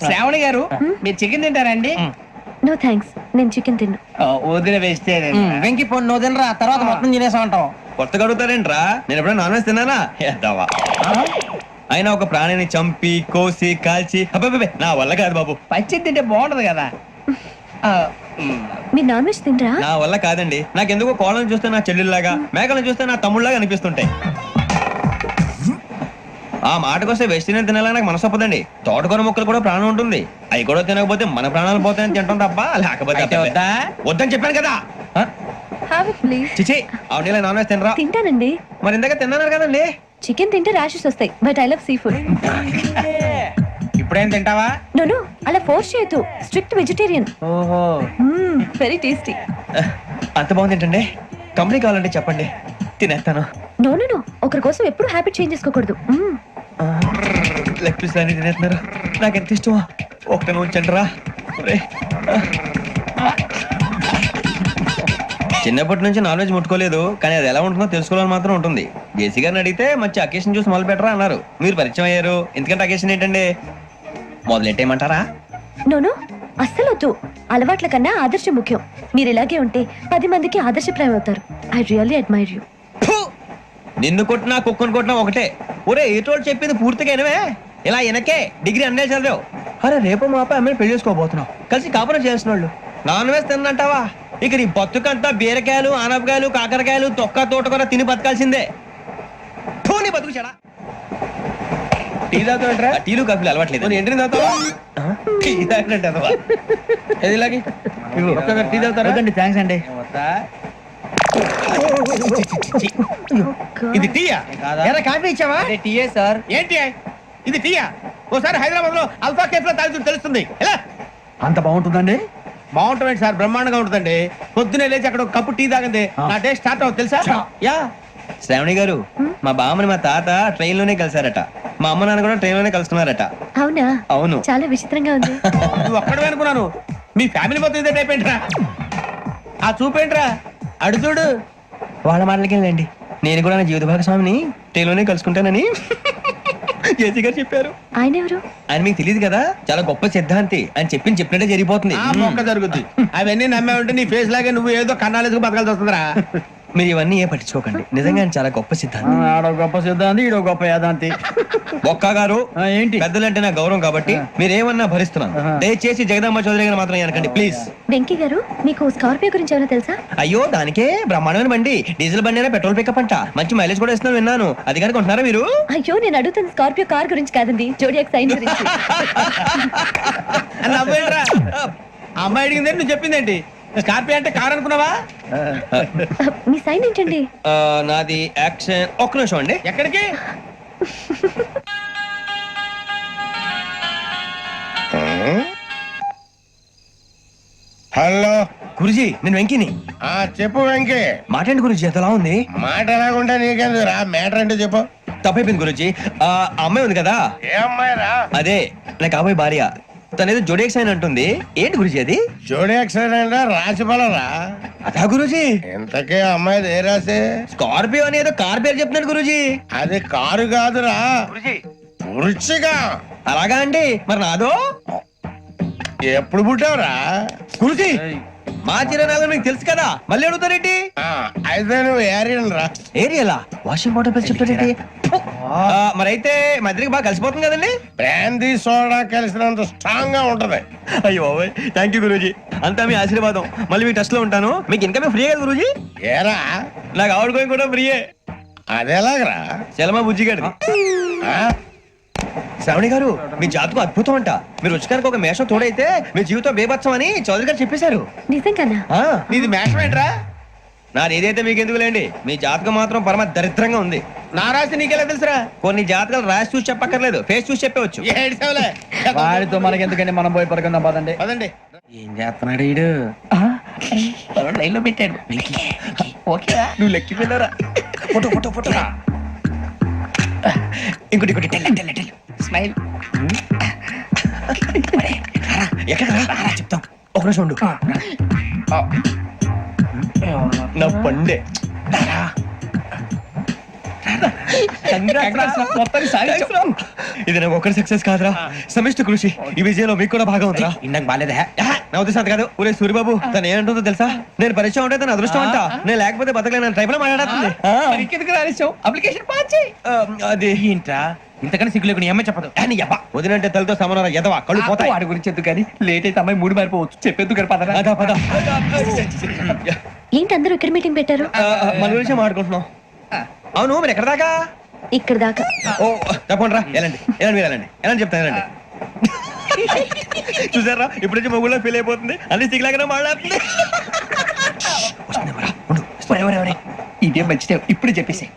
శ్రావణి గారు మీరు చికెన్ తింటారండి? నో థ్యాంక్స్, నేను చికెన్ తిన్ను. వదిన వేస్తే వెంకి పొన్ను నువ్వు తినరా, తర్వాత మొత్తం తినేసా ఉంటాం. కొత్తగా అడుగుతారేంట్రా? నేను ఎప్పుడైనా నాన్ వెజ్ తిన్నానా? ఎద్దావా. అయినా ఒక ప్రాణిని చంపి కోసి కాల్చి అబ్బబ్బే నా వల్ల కాదు బాబు. పచ్చి తింటే బాగుంటది కదా. మీరు నాన్ వెజ్ తినరా? నా వల్ల కాదండి. నాకెందుకో కోళ్ళని చూస్తే నా చెల్లెల్లాగా, మేకలను చూస్తే నా తమ్ముళ్ళలాగా అనిపిస్తుంటాయి. ఆ మాటకొస్తే వెస్టిరియన్ తినాలని నాకు మనసు ఒప్పదండి. తోటకూర మొక్కలు కూడా ప్రాణం ఉంటుంది. అవి కూడా తినకపోతే మన ప్రాణాలు పోతాయని తింటాం తప్ప లేకపోతే వద్దా? వద్దని చెప్పాను కదా. Have it please. చిచి అవునీ నాన్ వెజ్ తినరా? తింటానండి. మరి ఇందాక తిన్నాను కదండి. చికెన్ తింటే ర్యాషెస్ వస్తాయి, but I love sea food. ఇప్పుడేం తింటావా? నో అలా ఫోర్స్ చేయొద్దు. Strict vegetarian. ఓహో వెరీ టేస్టీ. అంత బాగుంది ఏంటండి? కంపెనీ కావాలంటే చెప్పండి, తినేస్తాను. నో ఒకరి కోసం ఎప్పుడు హ్యాబిట్ చేంజ్ చేసుకోకూడదు. లెగ్ పీస్ అన్ని తినేస్తున్నారు. నాకు ఎంత ఇష్టమో ఒకటే ఉంచండి రా. చిన్నప్పటి నుంచి నాన్ వెజ్ ముట్టుకోలేదు, కానీ అది ఎలా ఉంటుందో తెలుసుకోవాలని మాత్రం ఉంటుంది. జేసీ గారిని అడిగితే మంచి అకేషన్ చూసి మొదలు పెట్టరా అన్నారు. మీరు పరిచయం అయ్యారు, ఎందుకంటే అకేషన్ ఏంటండి? మొదలెట్టేయమంటారా? నో అస్సలు వద్దు. అలవాట్ల కన్నా ఆదర్శం ముఖ్యం. మీరు ఇలాగే ఉంటే 10 మందికి ఆదర్శప్రాయం అవుతారు. I really admire you. నిన్ను కొట్టినా కుక్కను కొట్టినా ఒకటే. ఒరే ఏటోళ్ళు చెప్పింది పూర్తిగా వినవే. ఇలా వెనకే డిగ్రీ అన్నే చదివావు. అరే రేపు మా అబ్బాయి అమ్మని పెళ్లి చేసుకోబోతున్నావు, కలిసి కాపురం చేసిన వాళ్ళు. నాన్ వెజ్ తిన్నంటావా? ఇక నీ బతుకంతా బీరకాయలు ఆనపకాయలు కాకరకాయలు తొక్క తోట కూడా తిని బతకాల్సిందే. నీ బతుకు చెడా. టీ తాగుతావేంట్రా? టీలు కాఫీలు అలవాట్లేదు. ఏంటి తాగుతావా? టీ తాగినట్టు అదవా. ఏది ఇలాగే టీ తాగుతారా? థ్యాంక్స్ అండి. ఇది టీయా? కాఫీ ఇచ్చావా? టీయే సార్. ఏంటి ఇది టీయా? ఓసారి హైదరాబాద్ లో అల్ఫా కేఫ్ లో తాగుతూ తెలుస్తుంది. ఎలా అంత బాగుంటుందండి? బాగుంటుంది సార్, బ్రహ్మాండంగా ఉంటుందండి. పొద్దునే లేచి అక్కడ ఒక కప్పు టీ తాగింది నా డే స్టార్ట్ అవుతుంది తెలుసా? యా శ్రావణి గారు, మా బామ్మని మా తాత ట్రైన్ లోనే కలిసారట. మా అమ్మ నాన్న కూడా ట్రైన్ లోనే కలుసుకున్నారట. అవునా? అవును. చాలా విచిత్రంగా ఉంది. నువ్వు ఒక్కడే అనుకున్నాను, మీ ఫ్యామిలీ మొత్తం ఇదే టైప్ ఏంట్రా? ఆ చూపేంట్రా అడు చూడు. వాళ్ళ మాటలకి వెళ్ళండి. నేను కూడా నా జీవిత భాగస్వామిని ట్రైన్ లోనే కలుసుకుంటానని జేసీ గారు చెప్పారు. ఆయన ఎవరు? ఆయన మీకు తెలియదు కదా, చాలా గొప్ప సిద్ధాంతి అని చెప్పినట్టే జరిగిపోతుంది. ఆ మొక్క జరుగుద్ది. అవన్నీ నమ్మే ఉంటే నీ ఫేస్ లాగే నువ్వు ఏదో కన్నాలేసుకు బతకాల్సి వస్తుందిరా. మీరు ఇవన్నీ ఏ పట్టించుకోకండి, నిజంగా ఆయన చాలా గొప్ప సిద్ధాంతి. ఆడో గొప్ప సిద్ధాంతి, ఈడో గొప్ప యాదాంతి. ఒక్క గారు ఏంటి? పెద్దలంటే నా గౌరవం కాబట్టి మీరేమన్నా భరిస్తున్నాను. దయచేసి జగదాంబ చౌదరి గారు మాత్రం అనకండి ప్లీజ్. వెంకీ గారు, మీకు స్కార్పియో గురించి ఏమైనా తెలుసా? అయ్యో దానికే బ్రహ్మాండమైన బండి, డీజిల్ బండి అయినా పెట్రోల్ పికప్ అంట, మంచి మైలేజ్ కూడా ఇస్తున్నాను విన్నాను. అది కానీ కొంటున్నారా మీరు? అయ్యో నేను అడుగుతుంది స్కార్పియో కార్ గురించి కాదండి, జోడియాక్ సైన్ గురించి. నవ్వేంట్రా? ఆ అమ్మాయి అడిగింది నువ్వు చెప్పిందేంటి? స్కార్పియో అంటే కార్ అనుకున్నావా? మీ సైన్ ఏంటండి? నాది యాక్షన్. ఒక్క నిమిషం అండి. ఎక్కడికి? హలో గురుజీ, నేను వెంకిని. చెప్పు వెంకీ. మాట్లాడండి గురుజీ, ఎంతలా ఉంది? మాట ఎలాగుంటా నీకెందుకు రా, మ్యాటర్ అంటే చెప్పు. తప్పైపోయింది గురుజీ. ఆ అమ్మాయి ఉంది కదా, ఏ అమ్మాయి రా? అదే నా కాబోయే భార్య. తనేదో జోడేక్స్ అని అంటుంది. ఏంటి గురుజీ అది? జోడి యాక్సిడెంట్ రాసి రా. అదా గురుజీ? ఇంతకే అమ్మాయి ఏ రాసి? స్కార్పియో అని ఏదో కార్ పేరు చెప్తున్నాడు గురుజీ. అది కారు కాదురా, వృచ్చిక. అలాగా అండి మరి నాదో ఎప్పుడు పుట్టావురా? కుర్చీ మా చిరనాలు మీకు తెలుసు కదా మళ్ళీ అడుగుతారేంటి అయితే నువ్వు ఏరియన్ రా. ఏరియలా వాషింగ్ వాటర్ బిల్ చెప్తారేంటి మరైతే మా ఇద్దరికి బాగా కలిసిపోతుంది కదండి బ్రాందీ సోడా కలిసినంత స్ట్రాంగ్ గా ఉంటది. అయ్యో థ్యాంక్ యూ గురూజీ అంతా మీ ఆశీర్వాదం మళ్ళీ మీ టచ్ లో ఉంటాను మీకు ఇంకా ఫ్రీ కదా గురూజీ ఏరా నాకు ఆవిడ గోయింగ్ కూడా ఫ్రీయే అదేలాగరా? చలమా బుజ్జి గారిది శ్రావణి గారు మీ జాతకు అద్భుతం అంట మీరు రుచికారికి ఒక మేషం తోడైతే మీ జీవితం బేబత్సం అని చౌదరి గారు చెప్పేశారు నిజంగానా? నీది మేషం ఏంట్రా నాది ఏదైతే మీకు ఎందుకు లేండి మీ జాతకం మాత్రం పరమ దరిద్రంగా ఉంది నా రాసి నీకెలా తెలుసురా కొన్ని జాతకాలు రాసి చూసి చెప్పక్కర్లేదు ఫేస్ చూసి చెప్పవచ్చు వాడితో మనకి ఎందుకండి, మనం పోయి పడుకుందాం పదండి. పదండి. ఏం చేస్తున్నాడు వీడు లైన్ లో పెట్టాడు ఓకేరా నువ్వు లెక్కిపోయినారా ఫోటో ఫోటో ఫోటో ఇంకోటి ఇంకోటి టెల్ స్మైల్ ఎక్కడ చెప్తాం ఒక నిమిషం ఉండు నా పండే ఇది నాకు ఒకరి సక్సెస్ కాదురా సమిష్టి కృషి ఈ విజయంలో మీకు కూడా భాగం ఉందిరా ఇందాక బాగాలేదా నా ఉద్దేశం అంత కాదు ఊరే సూర్యబాబు తను ఏమంటుందో తెలుసా నేను పరిచయం ఉంటే తన అదృష్టం అంట నేను లేకపోతే బతకలేను ట్రైబ్ లో మాట్లాడుతుంది ఇంకెందుకు రాలేసావు అప్లికేషన్ పాస్ చేయి అది ఏంట్రా ఇంతకన్నా సిగ్గు లేకుండా ఏమై చెప్పదు వదినంటే తలతో సమానం ఎదవా కళ్ళు పోతాయి వాడి గురించి ఎందుకు కానీ లేట్ అయితే అమ్మాయి మూడు మారిపోవచ్చు చెప్పేందుకు కానీ పదరా అదా పద ఏంటి అందరూ ఇక్కడ మీటింగ్ పెట్టారు? మన గురించి మాట్లాడుకుంటున్నాం అవును మీరు ఎక్కడ దాకా ఇక్కడ దాకా. ఓ తప్పకుండా రా వెళ్ళండి వెళ్ళండి మీరు వెళ్ళండి వెళ్ళండి చెప్తాను వెళ్ళండి చూసారా ఇప్పుడు నుంచి మొగుల్లో ఫీల్ అయిపోతుంది అన్ని సిగ్లాగానే మాట్లాడుతుంది ఇదే మంచిదే ఇప్పుడు చెప్పేసి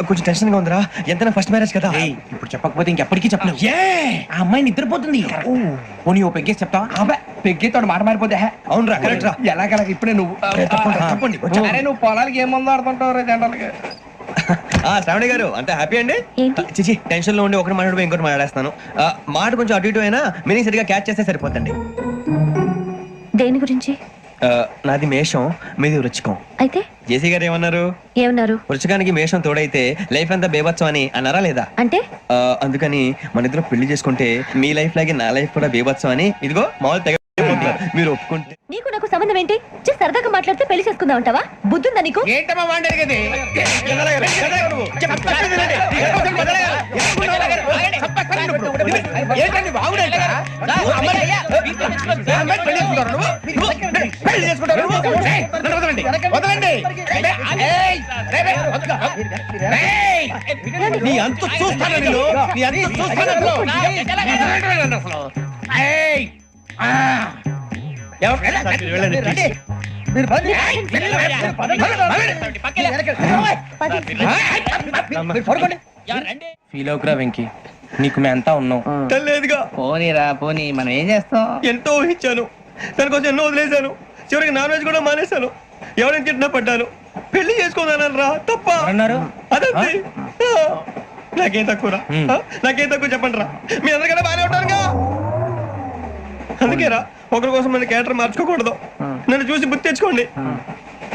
కొంచెం టెన్షన్ గా ఉందిరా ఎంతైనా ఫస్ట్ మ్యారేజ్ కదా ఇప్పుడు చెప్పకపోతే ఇంకెప్పటికీ చెప్పలేవు ఆ అమ్మాయి నిద్రపోతుంది పోనీ ఓ పెగ్గేసి చెప్తావా అబ్బా పెగ్గేతో మాట మారిపోతే అవునరా కరెక్ట్ రా ఎలాగలా ఇప్పుడే నువ్వు తప్పండి అరే నువ్వు పొలాలకి ఏం మందు ఆడుతుంటావు జనరల్గా శ్రావణి గారు అంత హ్యాపీ అండి ఏంటి? చిచి టెన్షన్ లో ఉండి ఒకటి మాట్లాడిపోయి ఇంకోటి మాట్లాడేస్తాను మాట కొంచెం అటు ఇటు అయినా మీనింగ్ సరిగా క్యాచ్ చేస్తే సరిపోతండి దేని గురించి? నాది మేషం మీది వృచ్చికం అయితే జేసీ గారు ఏమన్నారు ఏమన్నారు? వృచ్చికానికి మేషం తోడైతే లైఫ్ అంతా బేబత్సం అని అన్నారా లేదా అంటే అందుకని మన ఇద్దరు పెళ్లి చేసుకుంటే మీ లైఫ్ లాగే నా లైఫ్ కూడా బేబత్సం అని ఇదిగో మామూలు తెగ మీరు ఒప్పుకుంటే నీకు నాకు సంబంధం ఏంటి? సరదాగా మాట్లాడితే పెళ్లి చేసుకుందాం అంటావా? బుద్ధుందా నీకు? ఏంటమ్మా మాట్లాడేది ఏంటండి బాగుండేది నీ అంత చూస్తాను నేను నీ అంత చూస్తాను ఫీల్ అవుకురా వెంకీ నీకు మేము అంతా ఉన్నాం లేదుగా పోనీరా పోనీ మనం ఏం చేస్తాం ఎంతో ఊహించాను దానికోసం ఎన్నో వదిలేశాను చివరికి నాన్ వెజ్ కూడా మానేశాను ఎవరైనా తిట్టినా పడ్డాను పెళ్లి చేసుకున్నాను రా తప్ప అన్నారు అదంతే నాకేం తక్కువరా నాకేం తక్కువ చెప్పండి రా మీ అందరికన్నా బాగానే ఉంటారుగా అందుకే రా ఒకరి కోసం మన క్యారెక్టర్ మార్చుకోకూడదు నన్ను చూసి గుర్తు తెచ్చుకోండి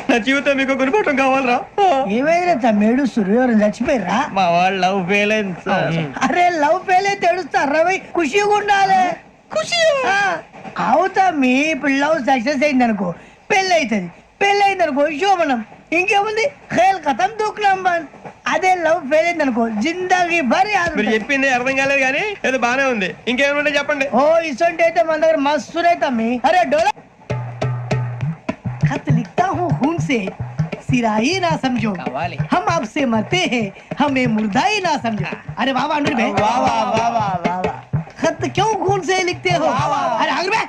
నా జీవితం మీకు గురిపటం కావాలరా ఏమైనా తమ్మేడు సూర్యవరం చచ్చిపోయిరా మా వాళ్ళు లవ్ ఫెయిల్ అయింది అరే లవ్ ఫెయిల్ అయితే ఏడుస్తారా ఖుషిగా ఉండాలి ఖుషి అవుతా మీ ఇప్పుడు లవ్ సక్సెస్ అయింది అనుకో పెళ్ళి అవుతుంది పెళ్ళి అయింది అనుకో శోభనం ఇంకేముంది ఖేల్ కథం దూకునాం బన్ అదే లవ్ ఫెయిల్ అయింది అనుకో జిందాగీ భారీ మీరు చెప్పింది అర్థం కాలేదు కానీ ఏదో బానే ఉంది ఇంకేమైనా చెప్పండి ఓ ఇసొంటి అయితే మన దగ్గర మస్తు తమ్మి అరే డోలా खत लिखता हूँ खून से सिरा ही ना समझो हम आपसे मरते हैं हमें मुर्दा ही ना समझो अरे वाह वाह अनुर भाई वाह वाह वाह वाह वाह खत क्यों खून से लिखते हो अरे अनुर भाई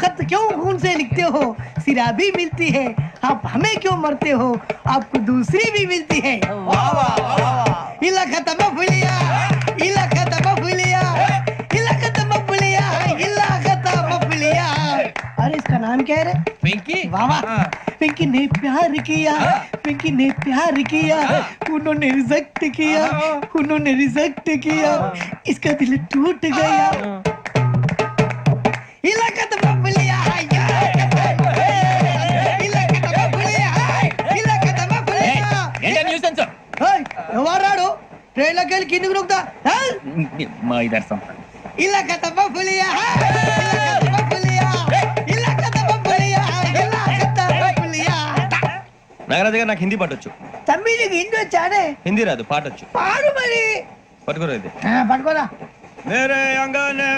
खत क्यों खून से लिखते हो सिरा भी मिलती है आप हमें क्यों मरते हो आपको दूसरी भी मिलती है वाह वाह वाह इला खत्म फुलिया इला खत्म फुलिया इला खत्म फुलिया इला खत्म फुलिया अरे इसका नाम क्या है रे पिंकी वाह वाह पिंकी ने प्यार किया पिंकी ने प्यार किया उन्होंने रिजेक्ट किया उन्होंने रिजेक्ट किया इसका दिल टूट गया इलाका तो बबलिया इलाका तो बबलिया इलाका तो बबलिया ఏంటి న్యూసెన్స్ ఎవరాడు ట్రైన్ లోకి వెళ్ళి కిందికి నొక్కుతా మా ఇదర్సం ఇలా కథ పులియా ఇలా కథ పులియా ఇలా కథ పులియా ఇలా కథ పులియా. నాగరాజు గారు నాకు హిందీ పాటొచ్చు. తమ్మి నీకు హిందీ వచ్చానే? హిందీ రాదు, పాటొచ్చు. పాడు మరి. పట్టుకోరా ఇది. పట్టుకోరా. मेरे अंगने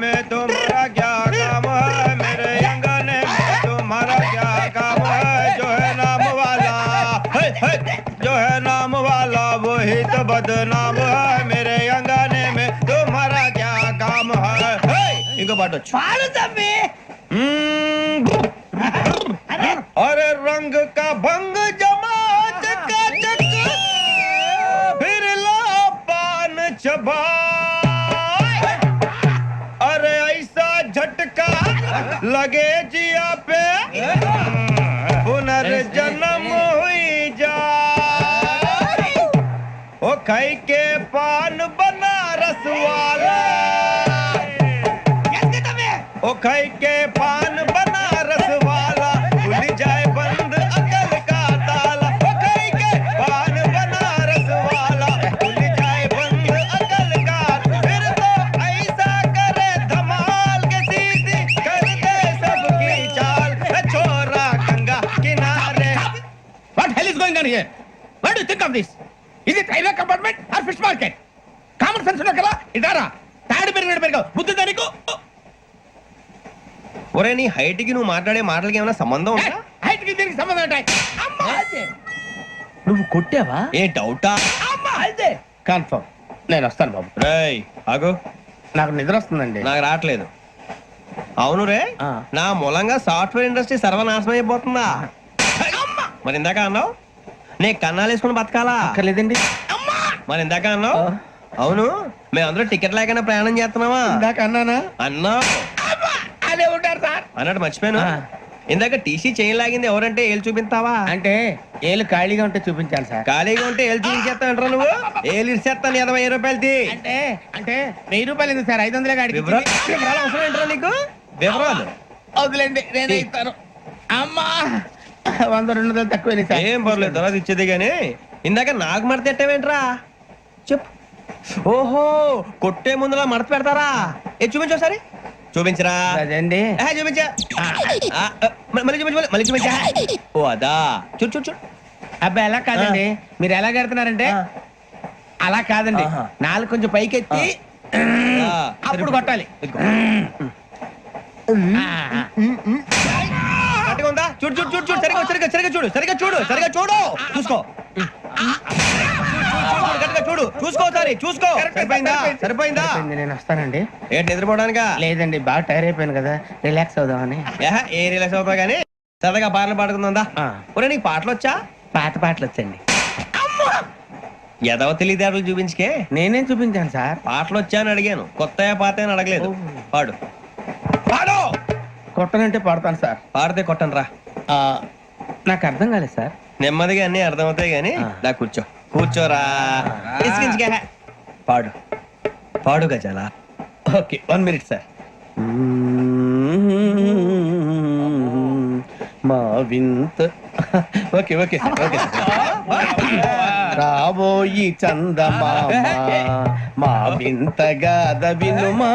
में तुम्हारा क्या काम है, मेरे अंगने में तुम्हारा क्या काम है, जो है नाम वाला जो है नाम वाला वही तो बदनाम है, मेरे अंगने में तुम्हारा क्या काम है. इनको बाटो పాడు తమ్మి. अरे रंग का भंग जमा चकाचक फिर ला पान चबा, अरे ऐसा झटका लगे जिया पे पुनर्जन्म हुई जा, ओ खाई के पान बनारस वाला, ओ खाई के पान बनारस वाला खुल जाए बंद अकल का ताला, ओ खाई के पान बनारस वाला खुल जाए बंद अकल का, फिर तो ऐसा करे धमाल के सीधी कर दे सबकी चाल, छोरा गंगा किनारे. What hell is going on here? What do you think of this? Is it railway compartment or fish market? Common sense ఉన్నా కదా ఇదారా తాడు పెరిగాడు బుద్ధి దానికి. ఒరే నీ హైట్ కి నువ్వు మాట్లాడే మాటలకి ఏమైనా సంబంధం ఉందా? హైట్ కి దీనికి సంబంధం ఉంటాయి. నువ్వు కొట్టావా? ఏ డౌటా? అదే కన్ఫర్మ్. నేను వస్తాను బాబు. రేయ్ ఆగు, నాకు నిద్ర వస్తుందండి. నాకు రావట్లేదు. అవును రే, నా మూలంగా సాఫ్ట్వేర్ ఇండస్ట్రీ సర్వనాశనం అయిపోతుందా? మరి ఇందాక అన్నావు నే కన్నాలు వేసుకుని బతకాలా? అక్కర్లేదండి. మరి ఇందాక అన్నావు అవును మేమందరూ టికెట్ లేకుండా ప్రయాణం చేస్తున్నావా? ఇందాక అన్నానా? అన్నావు అదే ఉంటారు సార్ అన్నట్టు మర్చిపోయాను. ఇందాక టీసీ చైన్ లాగింది ఎవరంటే ఏళ్ళు చూపిస్తావా? అంటే ఏళ్ళు ఖాళీగా ఉంటే చూపించాలి సార్. ఖాళీగా ఉంటే ఏళ్ళు చూపించేస్తానంటారా నువ్వు? ఏళ్ళు ఇచ్చేస్తాను 20,000 రూపాయలది. అంటే అంటే 1000 రూపాయలు ఎందుకు సార్? 500 గాడికి వివరాలు అవసరం ఏంటరా నీకు? వివరాలు వదిలేండి, నేనే ఇస్తాను. అమ్మా 100-200 తక్కువ సార్. ఏం పర్లేదు, తర్వాత ఇచ్చేది గానీ ఇందాక నాకు మడత పెట్టావేంట్రా? చెప్పు. ఓహో కొట్టే ముందులా మడత పెడతారా? ఏ చూపించు ఒకసారి. చూపించరా? అదండి. చూపించా. మళ్ళీ చూపించు, మళ్ళీ చూపించా. ఓ అదా, చూడు చూడు చూడు. అబ్బాయి ఎలా కాదండి, మీరు ఎలా కడుతున్నారంటే అలా కాదండి. నాలుగు కొంచెం పైకెత్తి అప్పుడు కొట్టాలి. కరెక్ట్గా ఉందా? చూడు చూడు చూడు చూడు, సరిగా సరిగా సరిగా చూడు, సరిగా చూడు, సరిగా చూడు, చూసుకో. కరెక్ట్గా చూడు, చూసుకో ఒకసారి, చూసుకో. సరిపోయిందా? సరిపోయిందా? నేను వస్తానండి. ఏంటి నిద్రపోవడానికా? లేదండి, బాగా టైర్ అయిపోయాను కదా, రిలాక్స్ అవుదామని. ఏ రిలాక్స్ అవుతావు కానీ సరదాగా పాటలు పాడుకుందా? ఒరే నీకు పాటలు వచ్చా? పాత పాటలు వచ్చండి. ఎదవ తెలివితేటలు చూపించుకే. నేనేం చూపించాను సార్? పాటలు వచ్చా అని అడిగాను, కొత్త పాత అని అడగలేదు. పాడు పాడు. కొట్టనంటే పడతాను సార్. పాడితే కొట్టను రా. నాకు అర్థం కాలేదు సార్. నెమ్మదిగా అన్ని అర్థమవుతాయి గానీ దా కూర్చో. కూర్చోరా. పాడు పాడు గజాల. Okay, 1 minute sir. మా వింత. Okay okay sir, okay sir. రాబోయి చందమామ మా వింతగా వినుమా,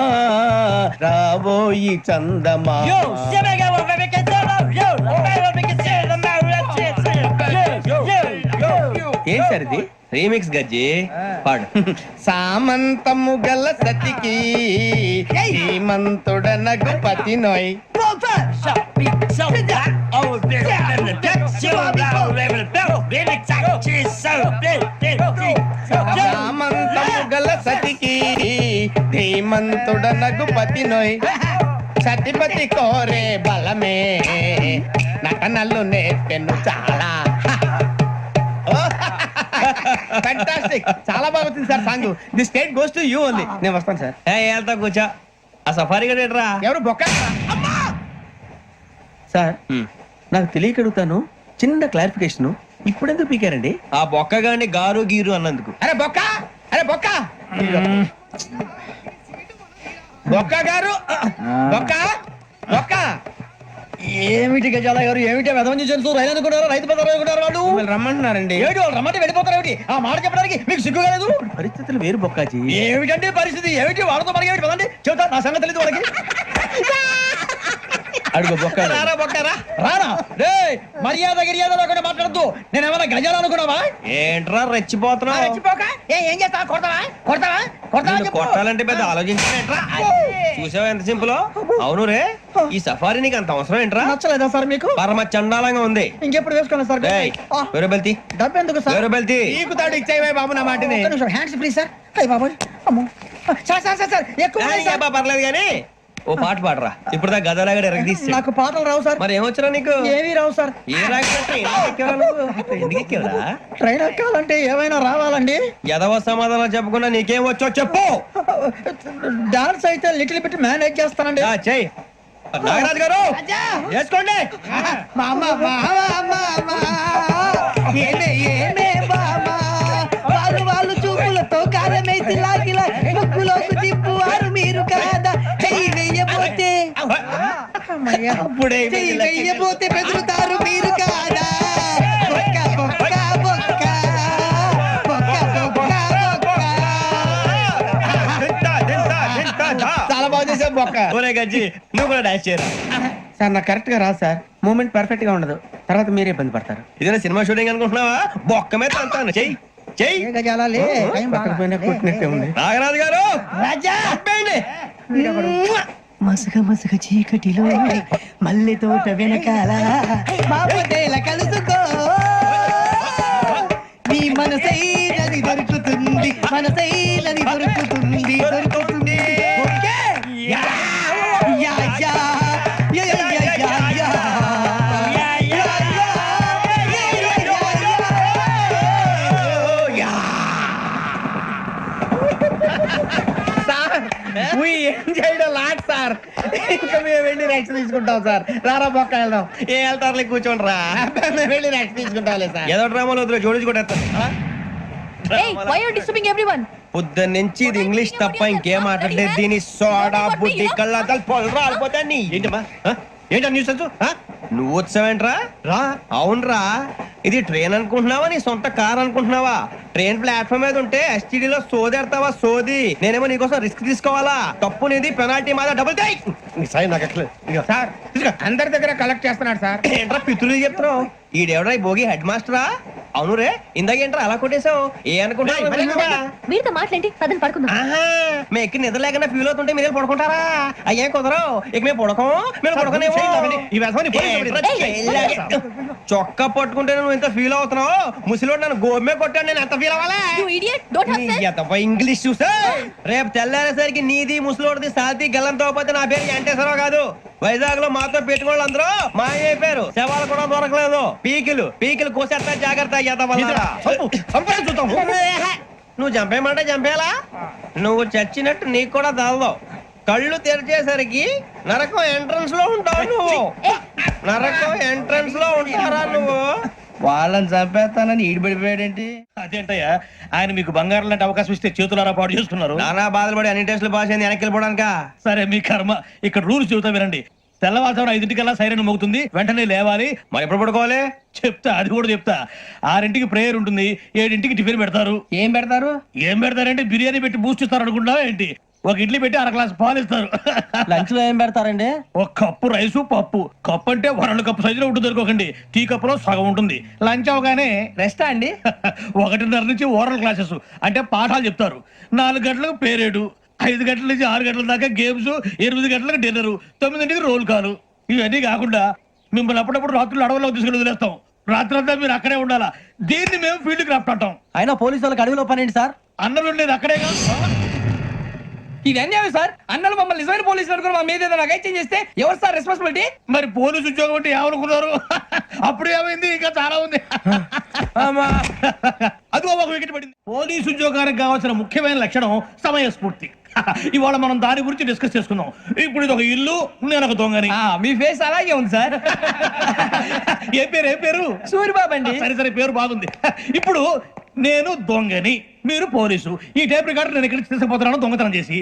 రాబోయి చందమామ. ఏం సార్ ఇది? రీమిక్స్ గజ్జి. పాడు. సామంతము గల సతికి హేమంతుడనగు పతి నోయ్. సామంతము గల సతికి ధీమంతుడనగు పతి నోయ్, సతిపతి కోరే బలమే నటనలు నేర్పెను చాలా. ఫ్యాంటాస్టిక్, చాలా బాగా వచ్చింది sir song. The state goes to you only. నేను వస్తాను సార్. వెళ్తా కూర్చో. ఆ సఫారీ గడేట్రా? ఎవరు బొక్క సార్? నాకు తెలియక అడుగుతాను, చిన్న క్లారిఫికేషన్. ఇప్పుడెందుకు పీకారండి? ఆ బొక్క గాని గారు గీరు అన్నందుకు. అరే బొక్క, అరే బొక్క, బొక్క గారు, బొక్క బొక్క ఏమిటి గజాల గారు ఏమిటి వెదవం చూసాను రైలు అనుకున్నారు రైతు బజార్ అనుకున్నారు వాళ్ళు రమ్మంటున్నారండి. ఏమిటి వాళ్ళు రమ్మంటే వెళ్ళిపోతారు ఏమిటి ఆ మాట చెప్పడానికి మీకు సిగ్గు కాలేదు పరిస్థితులు వేరు బొక్కాజీ. ఏమిటంటే పరిస్థితి ఏమిటి వాళ్ళతో మనకి ఏమిటి పదండి చెబుతా నా సంగతి తెలియదు వాళ్ళకి అడుగు బొక్క. రానా రే మర్యాద గిర్యాద లేకుండా మాట్లాడద్దు నేను ఏమైనా గజాలు అనుకున్నావా ఏంట్రా రెచ్చిపోతున్నావు? ఏం చేస్తా కొడతావా కొడతావా కొడతావా నిన్ను కొట్టాలంటే పెద్ద ఆలోచించావేంట్రా? చూసావా ఎంత సింపుల్? అవును రే, ఈ సఫారీ నీకు అంత అవసరం ఏంట్రా? నచ్చలేదా సార్ మీకు పరమ చండాలంగా ఉంది. ఇంకెప్పుడు వేసుకోండి సార్ ఏయ్, వేరే బెల్తి, డబ్బు ఎందుకు సార్ వేరే బెల్తి. నీకు తాడు ఇచ్చాయి బాబు నా మాటని. హ్యాండ్స్ ఫ్రీ సార్ అయ్య బాబోయ్ అమ్మో సార్ సార్ సార్ సార్ ఎక్కువ ఉన్నాయి సార్. ఏబ్బా, పర్లేదు కానీ ఓ పాట పాడరా. ఇప్పుడు దా గదలాగడ ఎరగదీసి. నాకు పాటలు రావు సార్ మరి ఏమొచ్చరా నీకు? ఏమీ రావు సార్ ఏ రాకపోతే ఎందుకు ఎక్కేవరా? ట్రైన్ ఎక్కాలంటే ఏమైనా రావాలండి ఎదవ సమాధానం చెప్పకుండా నీకేం వచ్చో చెప్పు. డాన్స్ అయితే లిటిల్ బిట్ మేనేజ్ చేస్తానండి చెయ్యి. నాగరాజు గారు చేసుకోండి. ఏమే ఏమే బామా వాళ్ళు వాళ్ళు చూపులతో కారమేసి లాగిలా ముక్కులోకి తిప్పువారు మీరు కాదా చెయ్యి వెయ్యబోతే చెయ్యి వెయ్యబోతే బెదురుతారు మీరు కాదా బొక్క బొక్క బొక్క బొక్క బొక్క బొక్క. చాలా బాగా చేసావు బొక్క. ఒరే గజ్జి, నువ్వు కూడా డాన్స్ చేయరా. సార్ నాకు కరెక్ట్ గా రాదు సార్. మూమెంట్ పర్ఫెక్ట్ గా ఉండదు, తర్వాత మీరే ఇబ్బంది పడతారు. ఇదేనా సినిమా షూటింగ్ అనుకుంటున్నావా? బొక్క మీద అంటాను. చెయ్యి చెయ్యి. పక్కకు పోయినా కొట్టినట్టే ఉంది. నాగరాజు గారు రాజా ఆపేయండి. మసక మసక చీకటిలో మల్లె తోట వెనకాల బాపదేల కలుసుకో నీ మనసైనది దొరుకుతుంది మనసైనది దొరుకుతుంది దొరుకుతుంది okay? Yeah, yeah, yeah, yeah, yeah, yeah, yeah, yeah. Yeah, yeah, yeah, yeah, yeah, yeah. Sir we enjoyed a lot, sir. ఇంకా మేము వెళ్ళి రెక్స్ తీసుకుంటాం సార్. రారా బొక్క వెళ్దాం. ఏ వెళ్తారులే, కూర్చోండి రా. మేము వెళ్ళి రెక్స్ తీసుకుంటాంలే సార్. ఏదో డ్రామాలో వద్దు, జోడించుకుంటా. పొద్దున్న నుంచి ఇది ఇంగ్లీష్ తప్ప ఇంకేం మాట్లాడలేదు. దీని సోడా బుద్ధి కళ్ళ పొల రాలిపోతా. నీ ఏంటమ్మా ఏంటా న్యూస్ నువ్వు వచ్చావేంట్రా? రా. అవునరా, ఇది ట్రైన్ అనుకుంటున్నావా నీ సొంత కార్ అనుకుంటున్నావా? ట్రైన్ ప్లాట్ఫామ్ మీద ఉంటే STD లో సోదేడతావా సోది? నేనేమో నీకోసం రిస్క్ తీసుకోవాలా? తప్పు నీది, పెనాల్టీ మాదా, డబుల్ టై. సార్ అందరి దగ్గర కలెక్ట్ చేస్తున్నాడు సార్. ఏంట్రా పితులు చెప్తున్నావు? ఈడెవడ్రా ఈ భోగి హెడ్ మాస్టరా? అవును రే, ఇందాకేంట్రా అలా కొట్టేశావు? ఏ అనుకుంటున్నావు? వీరితో మాట్లాడి పదని పడుకుందాం. మేము ఎక్కి నిద్ర లేకుండా ఫీల్ అవుతుంటే మీరు పడుకుంటారా? అయ్యేం కుదరవు. ఇక మేము పడకం, మేము పడకనేమో. చొక్కా పట్టుకుంటే నువ్వు ఎంత ఫీల్ అవుతున్నావు? ముసలివాడు నన్ను గోమే కొట్టాడు, నేను ఎంత ఫీల్ అవ్వాలా? ఇంగ్లీష్ చూసా. రేపు తెల్లారేసరికి నీది ముసలివాడిది సాతి గల్లంతో పోతే నా పేరు వెంకటేశ్వరరావు కాదు. వైజాగ్ లో మాతో పెట్టుకోళ్ళు అందరూ మాయైపోయారు. శవాలు కూడా దొరకలేదు. పీకిలు పీకిలు కోసేస్తా, జాగ్రత్త. నువ్వు చంపేయమంటే చంపేలా? నువ్వు చచ్చినట్టు నీకు కూడా తగదు. కళ్ళు తెరిచేసరికి నరకం ఎంట్రన్స్ లో ఉంటావు నువ్వు. నరకం ఎంట్రన్స్ లో ఉంటారా నువ్వు? వాళ్ళని చంపేస్తానని ఈడిపడిపోయాడేంటి? అదేంటయ్యా, ఆయన మీకు బంగారం లాంటి అవకాశం ఇస్తే చేతులారా పాటు చేసుకున్నారు. నానా బాధలు పడి అన్ని టెస్టులు పాస్ అయింది, వెనక్కి వెళ్ళిపోవడానికా? సరే మీ కర్మ. ఇక్కడ రూల్స్ చెబుతా వినండి. తెల్లవారుజామున 5:00కల్లా సైరన్ మోగుతుంది, వెంటనే లేవాలి. మరి ఎప్పుడు పడుకోవాలి? చెప్తా, అది కూడా చెప్తా. 6ంటికి ప్రేయర్ ఉంటుంది, 7ంటికి టిఫిన్ పెడతారు. ఏం పెడతారు? ఏం పెడతారంటే బిర్యానీ పెట్టి బూస్ట్ ఇస్తారు అనుకుంటా ఏంటి? ఒక ఇడ్లీ పెట్టి 1 గ్లాస్ పాలు ఇస్తారు. లంచ్ లో ఏం పెడతారండి? ఒక కప్పు రైసు పప్పు. కప్పు అంటే 2 కప్పు సైజులో ఉంటుంది అనుకోకండి. టీ కప్పులో సగం ఉంటుంది. లంచ్ అవగానే రెస్టా అండి? 1:30 నుంచి ఓరల్ క్లాసెస్ అంటే పాఠాలు చెప్తారు. 4 గంటలకు పేరేడు, 5 గంటల నుంచి 6 గంటల దాకా గేమ్స్, 8 గంటలకు డిన్నర్, 9ంటికి రోల్ కాలు. ఇవన్నీ కాకుండా మిమ్మల్ని అప్పుడప్పుడు రాత్రులు అడవుల్లో తీసుకుని వదిలేస్తాం. రాత్రి అంతా మీరు అక్కడే ఉండాలా. దీన్ని మేము ఫీల్డ్ క్రాఫ్ట్ అంటాం. అయినా పోలీసు వాళ్ళకి అడవిలో పని ఏంటి సార్? అన్నలు ఉండేది అక్కడే కాదు. ఇది అన్యాయం సార్. అన్నలు మమ్మల్ని నిజమైన పోలీసులు అనుకుని మా మీద ఏదైనా నగైత్యం చేస్తే ఎవరు సార్ రెస్పాన్సిబిలిటీ? మరి పోలీసు ఉద్యోగం అంటే ఏమనుకున్నారు? అప్పుడు ఏమైంది, ఇంకా చాలా ఉంది. అది ఒక వికెట్ పడింది. పోలీసు ఉద్యోగానికి కావాల్సిన ముఖ్యమైన లక్షణం సమయస్ఫూర్తి. ఇవాళ మనం దాని గురించి డిస్కస్ చేసుకుందాం. ఇప్పుడు ఇది ఒక ఇల్లు, నేను ఒక దొంగని. మీ ఫేస్ అలాగే ఉంది సార్. ఏ పేరు? సూరిబాబు అండి. సరే పేరు బాగుంది. ఇప్పుడు నేను దొంగని, మీరు పోలీసు. ఈ టైప్ రికార్డు నేను ఎక్కడికి తీసుకుపోతున్నాను దొంగతనం చేసి.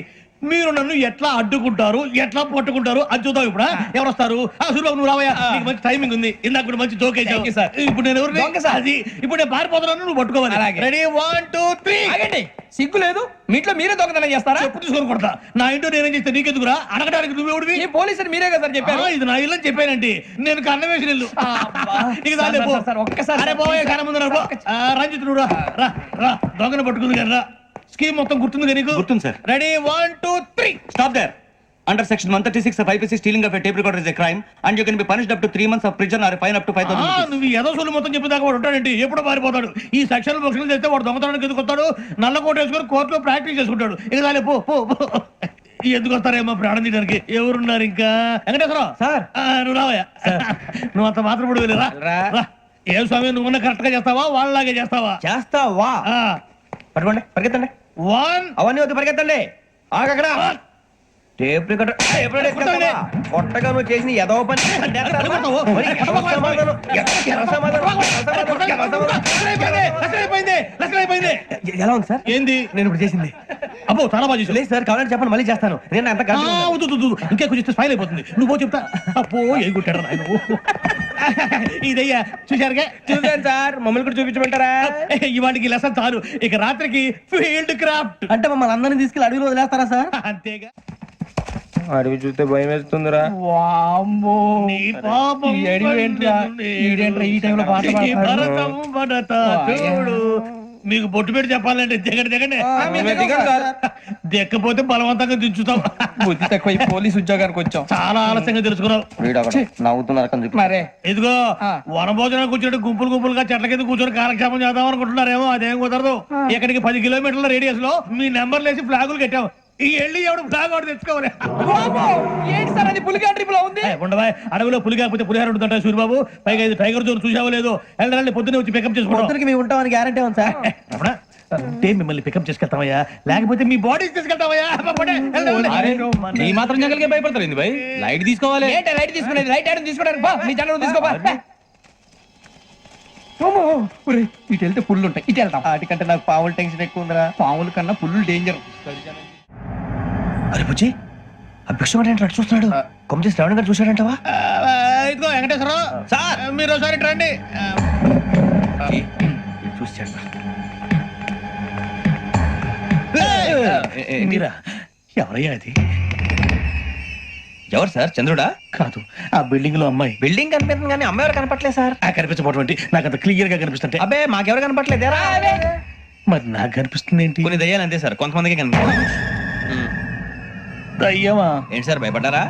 మీరు నన్ను ఎట్లా అడ్డుకుంటారు ఎట్లా పట్టుకుంటారు అది చూద్దాం ఇప్పుడు ఎవరు వస్తారు సూర్యబాబు నువ్వు రావయ్యా నీకు మంచి టైమింగ్ ఉంది ఇందాక కూడా మంచి జోక్ వేసావు ఇప్పుడు నేను ఎవరు అది ఇప్పుడు నేను పారిపోతున్నాను నువ్వు పట్టుకోవాలి రెడీ 1 2 3 సిగ్గు లేదు మీ ఇంట్లో మీరే దొంగతనం చేస్తారా? చెప్పు తీసుకొని కొడతా నా ఇంటో నేనేం చేస్తే నీకెందుకురా అడగడానికి నువ్వెవడివి ఈ పోలీసులు మీరే కదా సార్ చెప్పారు. ఇది నా ఇల్లు అని చెప్పానండి నేను కన్న వేసిన ఇల్లు నీకు చాలే పో. సార్, ఒక్కసారి అరే పోయే కన్న ముందు రా. రంజిత్ నువ్వు రా రా రా దొంగను పట్టుకుంది కదా రా స్కీమ్ మొత్తం గుర్తుంది కదా నీకు? గుర్తుంది sir. Ready 1 2 3 Stop there. Under section 136 of IPC, stealing of a tape recorder is a crime, and you can be punished up to 3 months of prison or a fine up to 5,000 rupees. నువ్వు ఏదో సొల్లు మొత్తం చెప్పేదాకా వాడు ఉంటాడండి ఎప్పుడు పారిపోతాడు ఈ సెక్షన్ బుక్స్లు చేస్తే వాడు దొంగతనానికి ఎందుకు వస్తాడు నల్ల కోట వేసుకొని కోర్టులో ప్రాక్టీస్ చేసుకుంటాడు ఇక చాలే పో పో పో. ఎందుకు వస్తారేమో ప్రాణం తీయడానికి ఎవరున్నారు ఇంకా వెంకటేశ్వరరావు సార్. నువ్వు రావయ్యా నువ్వు అంత మాత్రం ఇప్పుడు వెళ్ళి రా ఏ స్వామి నువ్వున్న కరెక్ట్ గా చేస్తావా వాళ్ళలాగే చేస్తావా చేస్తావా? పట్టుకోండి, పరిగెత్తండి. 1 అవన్నీ వద్దు, పరిగెత్తండి. ఆగక్కడ. టేప్ రికార్డర్ కొట్టగా నువ్వు చేసిన ఎదవ పని. ఎలా ఉంది సార్? ఏంది నేను ఇప్పుడు చేసింది? అబ్బో చాలా బాగా చేసావు. లేదు సార్, కావాలంటే చెప్పండి, మళ్ళీ చేస్తాను. నేను అంత ఇంకే కొంచెం స్మైల్ అయిపోతుంది నువ్వు చెప్తా అప్పో ఏ కొట్టాడు నాయన ఇదయ్యా చూశారుగా చూసాను సార్, మమ్మల్ని కూడా చూపించమంటారా? ఇవాటికి లెసన్ చాలు ఇక రాత్రికి ఫీల్డ్ క్రాఫ్ట్ అంటే మమ్మల్ని అందరినీ తీసుకెళ్ళి అడవిలో వదిలేస్తారా సార్? అంతేగా అడవి చూస్తే భయం వేస్తుందిరా. నీ పాపం ఈ అడవి ఏంట్రా? ఈడేంట్రా ఈ టైంలో పాట ఈ పాడుతున్నాడు? భరతం భరత చూడు మీకు బొట్టు పెట్టి చెప్పాలంటే దిగండి దిగండి దిగండి సార్. దిక్కపోతే బలవంతంగా దించుతాం బుద్ధి తక్కువ, ఈ పోలీస్ ఉద్యోగానికి వచ్చాం. చాలా ఆలస్యంగా తెలుసుకున్నావు నవ్వుతున్నారు. మరే ఇదిగో వనభోజనానికి కూర్చొని గుంపులు గుంపులుగా చెట్ల కింద కూర్చొని కాలక్షేపం చేద్దాం అనుకుంటున్నారేమో అదేం కుదరదు ఇక్కడికి 10 కిలోమీటర్ల రేడియస్ లో మీ నెంబర్లు వేసి ఫ్లాగులు కట్టాం ఈ వెళ్ళి ఎవడు ఫ్లాగ్ ఒకటి తెచ్చుకోవాలి ఏంటి సార్ అది పులిగా ట్రిప్ లో ఉంది? ఉండవా అడవిలో పులి కాకపోతే పులిహార ఉంటుంట సూర్యబాబు పైగా ఇది టైగర్ జోన్ చూసావో లేదో వెళ్ళాలి పొద్దున్నే వచ్చి పికప్ చేసుకుంటాం మేము ఉంటామని గ్యారంటీ ఉంది సార్. అంటే మిమ్మల్ని పికప్ చేసుకెళ్తామయ్యా లేకపోతే మీ బాడీ తీసుకెళ్తామయ్యా ఈ మాత్రం జంగల్కే భయపడతారు ఏంది భయ్? లైట్ తీసుకోవాలి. ఏంటి లైట్ తీసుకునేది? లైట్ ఆడని తీసుకోవడానికి బా మీ జంగల్ తీసుకోబా. ఇటు వెళ్తే పుల్లు ఉంటాయి, ఇటు వెళ్తాం. వాటికంటే నాకు పావులు టెన్షన్ ఎక్కువ ఉందిరా. పాముల కన్నా పుల్లు డేంజర్. అరే బుజ్జి, ఆ భిక్షం అంటే చూస్తున్నాడు. కొమ్మ చేసి శ్రావణ్ గారు చూశాడంటవా? ఇదిగో వెంకటేశ్వరరావు సార్ మీరు ఒకసారి ఇటు రండి చూశాడు. మీరా ఎవరయ్యా అది ఎవరు సార్? చంద్రుడా? కాదు ఆ బిల్డింగ్ లో అమ్మాయి బిల్డింగ్ కనిపిస్తుంది కానీ అమ్మాయి ఎవరు కనపట్లేదు సార్. కనిపించబోటువంటి నాకు అంత క్లియర్ గా కనిపిస్తుంటే అబ్బే మాకెవరు కనపట్లేదేరా? మరి నాకు కనిపిస్తుంది ఏంటి కొన్ని దయ్యాలు అంతే సార్, కొంతమందికి కనిపిస్తుంది. అయ్యమా ఏంటి సార్ భయపడ్డారా?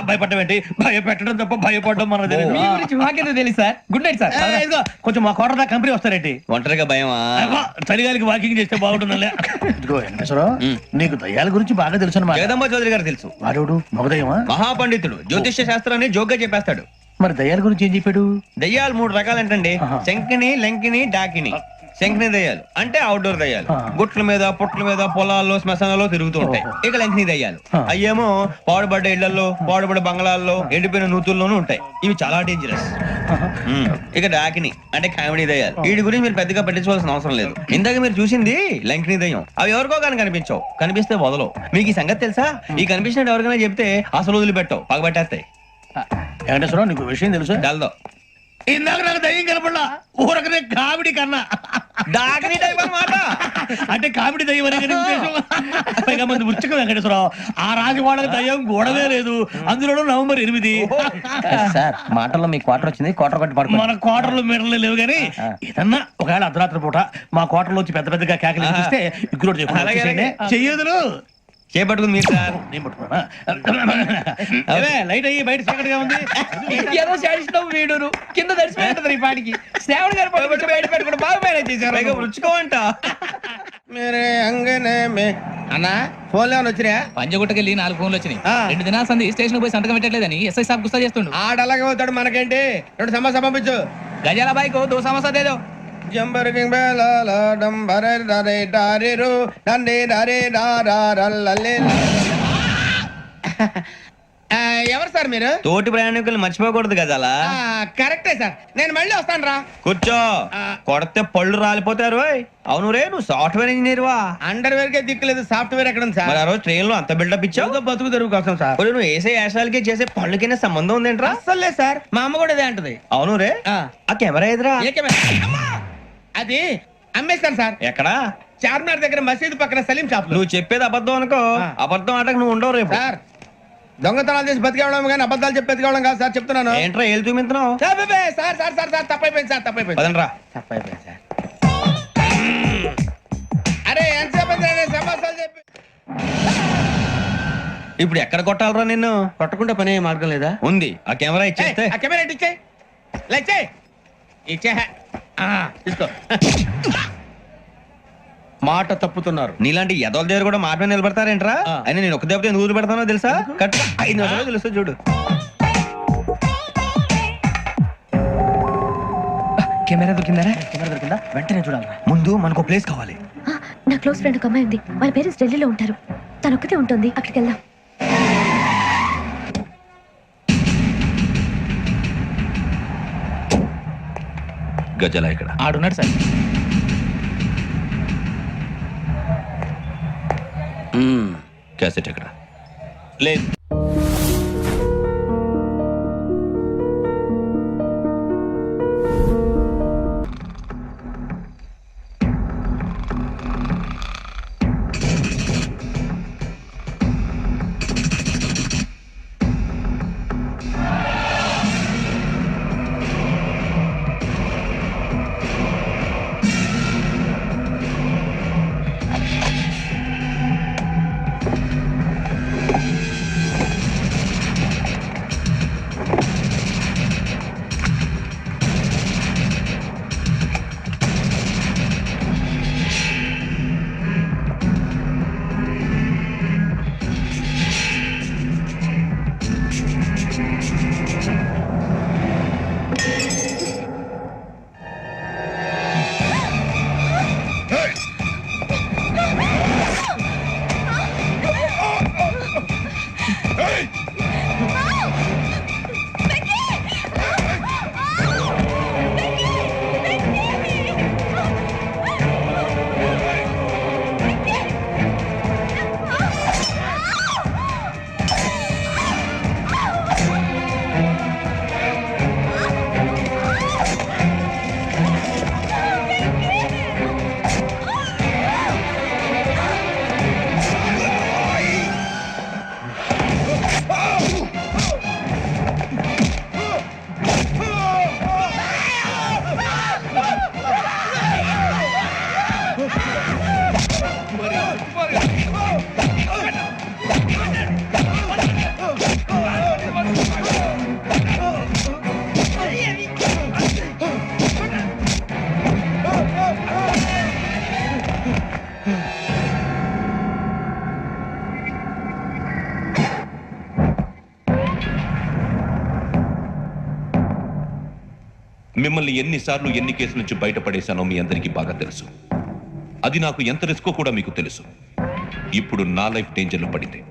భయపడడం ఏంటి భయపెట్టడం తప్ప భయపడడం మనకు తెలియదు మీ గురించి మాకేదో తెలుసు సార్. Good night sir. ఇదిగో కొంచెం మా కోట కంపెనీ వస్తారేంటి ఒంటరిగా భయమా? చలిగాలికి వాకింగ్ చేస్తే బాగుంటుందిలే ఇదిగో వెంకటేశ్వరరావు నీకు దయ్యాల గురించి బాగా తెలుసు అన్నమాట జగదంబ చౌదరి గారు తెలుసు. వాడు మగదయ్యమా మహాపండితుడు, జ్యోతిష్య శాస్త్రాన్ని జోగ్గా చెప్పేస్తాడు. మరి దయ్యాల గురించి ఏం చెప్పాడు దయ్యాలు 3 రకాలంటండి. శంకిని, లంకిని, డాకిని. శంకిని దయ్యాలు అంటే అవుట్డోర్ దయ్యాలు, గుట్ల మీద పుట్ల మీద పొలాల్లో శ్మశానాల్లో తిరుగుతూ ఉంటాయి. ఇక లంకిని దయ్యాలు అయ్యేమో పాడుబడ్డ ఇళ్లలో పాడుబడ్డ బంగ్లాల్లో ఎండిపోయిన నూతుల్లోనూ ఉంటాయి. ఇవి చాలా డేంజరస్. ఇక డాకిని అంటే కామెడీ దయ్యాలు. వీటి గురించి మీరు పెద్దగా పట్టించుకోవాల్సిన అవసరం లేదు. ఇందాక మీరు చూసింది లంకిని దయ్యం. అవి ఎవరికో కానీ కనిపించవు, కనిపిస్తే వదలవు. మీకు ఈ సంగతి తెలుసా? ఈ కనిపించినట్టు ఎవరికైనా చెప్తే అసలు వదిలిపెట్టవు, పగబట్టేస్తాయి. వెంకటేశ్వరరావు నీకు విషయం తెలుసు డల్దో ఇందాక నాకు దయ్యం కనపడలా ఊరకనే కామెడీ కన్నా డాకిని టైప్ అన్నమాట. అంటే కామెడీ దయ్యం అనే కదా ఉద్దేశం. పైగా మంది ఉచ్చక వెంకటేశ్వరరావు ఆ రాజు వాళ్ళకి దయ్యం గోడవే లేదు, అందులోనూ నవంబర్ 8. సార్ మాటల్లో మీ క్వార్టర్ వచ్చింది, క్వార్టర్ కట్టి పడుకో. మన కోటర్లు మీటర్లు లేవు కానీ ఏదన్నా ఒకవేళ అర్ధరాత్రి పూట మా కోటర్లో వచ్చి పెద్ద పెద్దగా కేకలు ఇస్తే ఇగ్గురు చెయ్యదులు చేపట్టుకుంది మీరు సార్. నేను పట్టుకున్నా లైట్ అయ్యి బయట చీకటిగా ఉంది ఏదో శాడిస్తాం వీడును కింద దర్శనం ఈ పాటికి శ్రావణ్ గారు పట్టుబట్టి బయట పెట్టుకుంటే బాగా మేనేజ్ చేశారు. పైగా రుచుకోవంట. మేరే అంగనే మే అన్నా ఫోన్లో వచ్చినా పంజగుట్టకెళ్ళి 4 ఫోన్లు వచ్చినాయి. 2 దినాల సంది స్టేషన్ పోయి సంతకం పెట్టలేదని ఎస్ఐ సాబ్ గుస్తా చేస్తుండు. ఆడలాగే పోతాడు, మనకేంటి? 2 సమస్య పంపించు. గజాల బైక్ 2 సమస్య దేదో జంబరకింగ్ బేలాల డంబరే డరే డారిరు నందే డరే డారల్లలే. ఎవరు సార్ మీరు? తోటి ప్రయాణికులు మర్చిపోకూడదు గజాల. కరెక్టే సార్, నేను మళ్ళీ వస్తాను రా. కూర్చో, కొడితే పళ్ళు రాలిపోతారు. అవును రే, నువ్వు సాఫ్ట్వేర్ ఇంజనీర్ వా? అండర్వేర్ కే దిక్కులేదు, సాఫ్ట్వేర్ ఎక్కడ ఉంది సార్? మరి ఆ రోజు ట్రైన్ లో అంత బిల్డప్ ఇచ్చావు. బతుకు తెరువు కోసం సార్. ఇప్పుడు నువ్వు వేసే యాశాలకి చేసే పళ్ళకైనా సంబంధం ఉందేంట్రా? అస్సలు లేదు సార్, మా అమ్మ కూడా అదే అంటది. అవును రే, ఆ కెమెరా ఎదురా ఏ కెమెరా? అమ్మా! అది అమ్మేస్తాను సార్. ఎక్కడా? చార్మినార్ దగ్గర మసీదు పక్కన సలీం షాప్ లో. నువ్వు చెప్పేది అబద్ధం అనుకో, అబద్ధం ఆటకు నువ్వు ఉండవు రేపు. సార్, దొంగతనాలు చేసి బతికేవడం కానీ అబద్ధాలు చెప్పి బతికేవడం కాదు సార్, చెప్తున్నాను. ఏంట్రా ఏళ్ళు చూపించినావు? Sir sir sir sir sir తప్పైపోయింది సార్, తప్పైపోయింది. పదండ్రా. తప్పైపోయింది సార్. అరే ఎంతసేపు సమాసాలు చెప్పి ఇప్పుడు ఎక్కడ కొట్టాలరా నిన్ను? కొట్టకుండా పని మార్గం లేదా? ఉంది, ఆ కెమెరా ఇచ్చేస్తే. ఆ కెమెరా ఇచ్చే లేచే ఇచ్చే తీసుకో. మాట తప్పుతున్నారు. నీలాంటి ఎదల దగ్గర కూడా మాట మీద నిలబడతారేంట్రా? అయినా నేను ఒక దెబ్బతో ఎందుకు పెడతానో తెలుసా? కట్ 5 నిమిషాలు తెలుస్తా చూడు. కెమెరా దొరికిందా? వెంటనే చూడాలి. ముందు మనకు ప్లేస్ కావాలి. నా క్లోజ్ ఫ్రెండ్ ఒక అమ్మాయి ఉంది, వాళ్ళ పేరెంట్స్ ఢిల్లీలో ఉంటారు. తను ఒక్కతే ఉంటుంది, అక్కడికి వెళ్దాం. గజల ఇక్కడ ఆడున్నాడు సార్. క్యాసెట్ ఎక్కడ? లేదు. మిమ్మల్ని ఎన్నిసార్లు ఎన్ని కేసుల నుంచి బయటపడేశానో మీ అందరికీ బాగా తెలుసు. అది నాకు ఎంత రిస్కో కూడా మీకు తెలుసు. ఇప్పుడు నా లైఫ్ డేంజర్లో పడింది.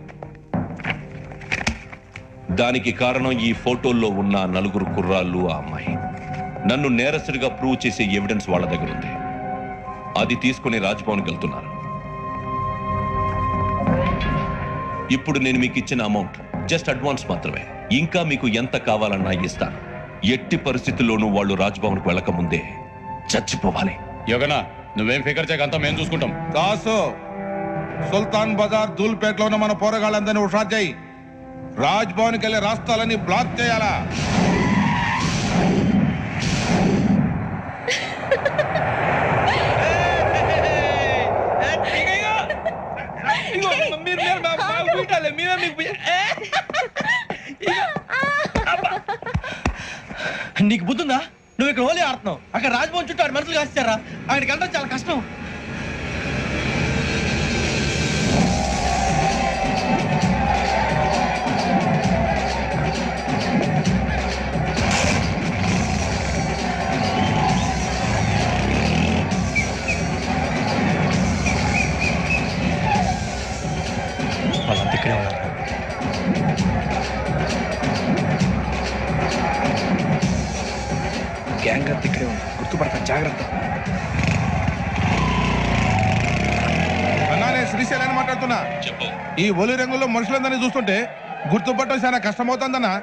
దానికి కారణం ఈ ఫోటోల్లో ఉన్న 4 కుర్రాళ్ళు, ఆ అమ్మాయి. నన్ను నేరస్తుడిగా ప్రూవ్ చేసే ఎవిడెన్స్ వాళ్ళ దగ్గర ఉంది. అది తీసుకుని రాజ్భవన్కి వెళ్తున్నారు. ఇప్పుడు నేను మీకు ఇచ్చిన అమౌంట్ జస్ట్ అడ్వాన్స్ మాత్రమే. ఇంకా మీకు ఎంత కావాలన్నా ఇస్తాను. ఎట్టి పరిస్థితుల్లోనూ వాళ్ళు రాజ్భవన్కు వెళ్ళక ముందే చచ్చిపోవాలి. యోగనా, నువ్వేం ఫికర్ చేయకంతా మేము చూసుకుంటాం. దాసు, సుల్తాన్ బజార్ ధూల్పేటలో ఉన్న మన పోరగాళ్ళందరినీ హుషారు చేయి. రాజ్ భవన్కి వెళ్ళే రాష్ట్రాలని బ్లాక్ చేయాలా? నీకు బుద్ధుందా? నువ్వు ఇక్కడ హోలీ ఆడుతున్నావు, అక్కడ రాజ్భవన్ చుట్టూ ఆడు మనుషులు కాస్తారా? ఆయనకి వెళ్ళడం చాలా కష్టం. వాళ్ళంతా ఇక్కడే ఉన్నారు. జాగ్రత్త. అన్నా నేను శ్రీశైలాన్ని మాట్లాడుతున్నా. చెప్పు. ఈ ఒలి రంగుల్లో మనుషులందరినీ చూస్తుంటే గుర్తుపట్టడం చాలా కష్టమవుతుందన్నా.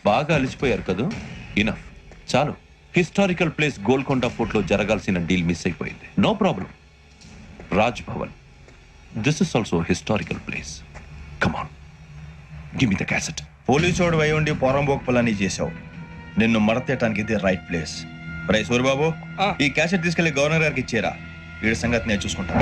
బాగా అలిసిపోయారు కదా, ఇనఫ్, చాలు. హిస్టారికల్ ప్లేస్ గోల్కొండ ఫోర్ట్ లో జరగాల్సిన డీల్ మిస్ అయిపోయింది. No problem. Raj Bhavan, this is also historical place. Come on, give me the cassette. పోలీసోడు అయి ఉండి పొరంబోకు పలాన్ని చేసావు. నిన్ను మడతేయటానికి ఇది రైట్ ప్లేస్. రై సూరిబాబు, ఈ క్యాసెట్ తీసుకెళ్లి గవర్నర్ గారికి ఇచ్చేరా. వీడి సంగతి నేను చూసుకుంటాను.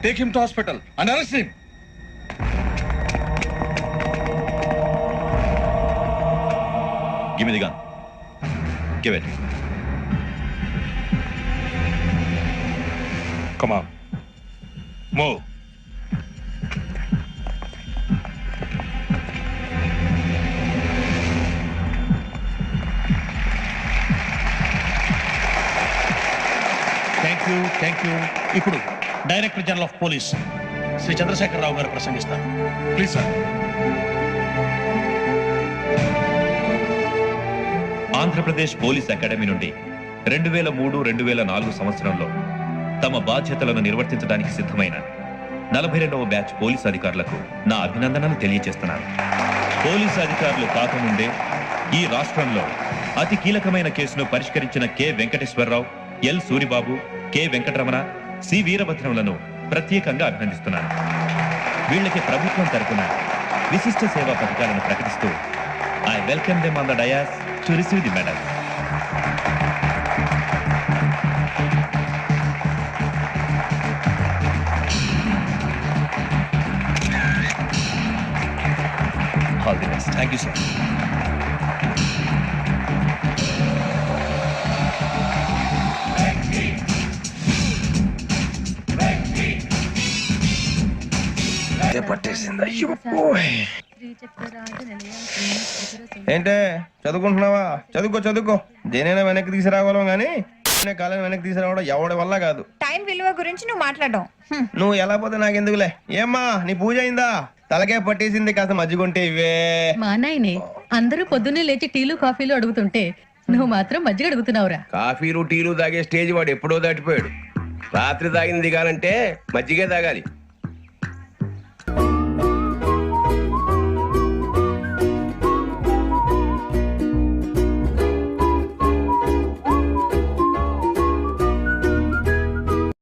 Take him to hospital and arrest him. Give me the gun. Give it. Come on. Move. Thank you. ఇప్పుడు director general of police Shri Chandrasekhara Rao గారు ప్రసంగిస్తారు. Please sir. Andhra Pradesh police academy నుండి 2003-2004 సంవత్సరంలో తమ బాధ్యతలను నిర్వర్తించడానికి సిద్ధమైన 42వ బ్యాచ్ పోలీస్ అధికారులకు నా అభినందనలు తెలియజేస్తున్నాను. పోలీసు అధికారులు కాకముందే ఈ రాష్ట్రంలో అతి కీలకమైన కేసును పరిష్కరించిన K Venkateswara Rao, L Suribabu, K Venkataramana, C వీరభద్రములను ప్రత్యేకంగా అభినందిస్తున్నాను. వీళ్ళకి ప్రభుత్వం తరపున విశిష్ట సేవా పథకాలను ప్రకటిస్తూ I welcome them on the dais to receive the medal. Thank you sir. ఏంటే చదువుకుంటున్నావా? చదువుకో చదువుకో. దేనైనా వెనక్కి తీసుకురావాలం కానీ కాలం వెనక్కి తీసుకురావడం ఎవడి వల్ల కాదు. టైం విలువ గురించి నువ్వు మాట్లాడడం నువ్వు ఎలా పోతే నాకెందుకులే. ఏమ్మా నీ పూజ అయిందా? తలకే పట్టేసింది, కాస్త మజ్జిగుంటే ఇవే. మా నాయనే అందరూ పొద్దున్నే లేచి టీలు కాఫీలు అడుగుతుంటే నువ్వు మాత్రం మజ్జిగ అడుగుతున్నావురా. కాఫీలు టీలు తాగే స్టేజ్ వాడు ఎప్పుడో దాటిపోయాడు. రాత్రి తాగింది దిగాలంటే మజ్జిగే తాగాలి.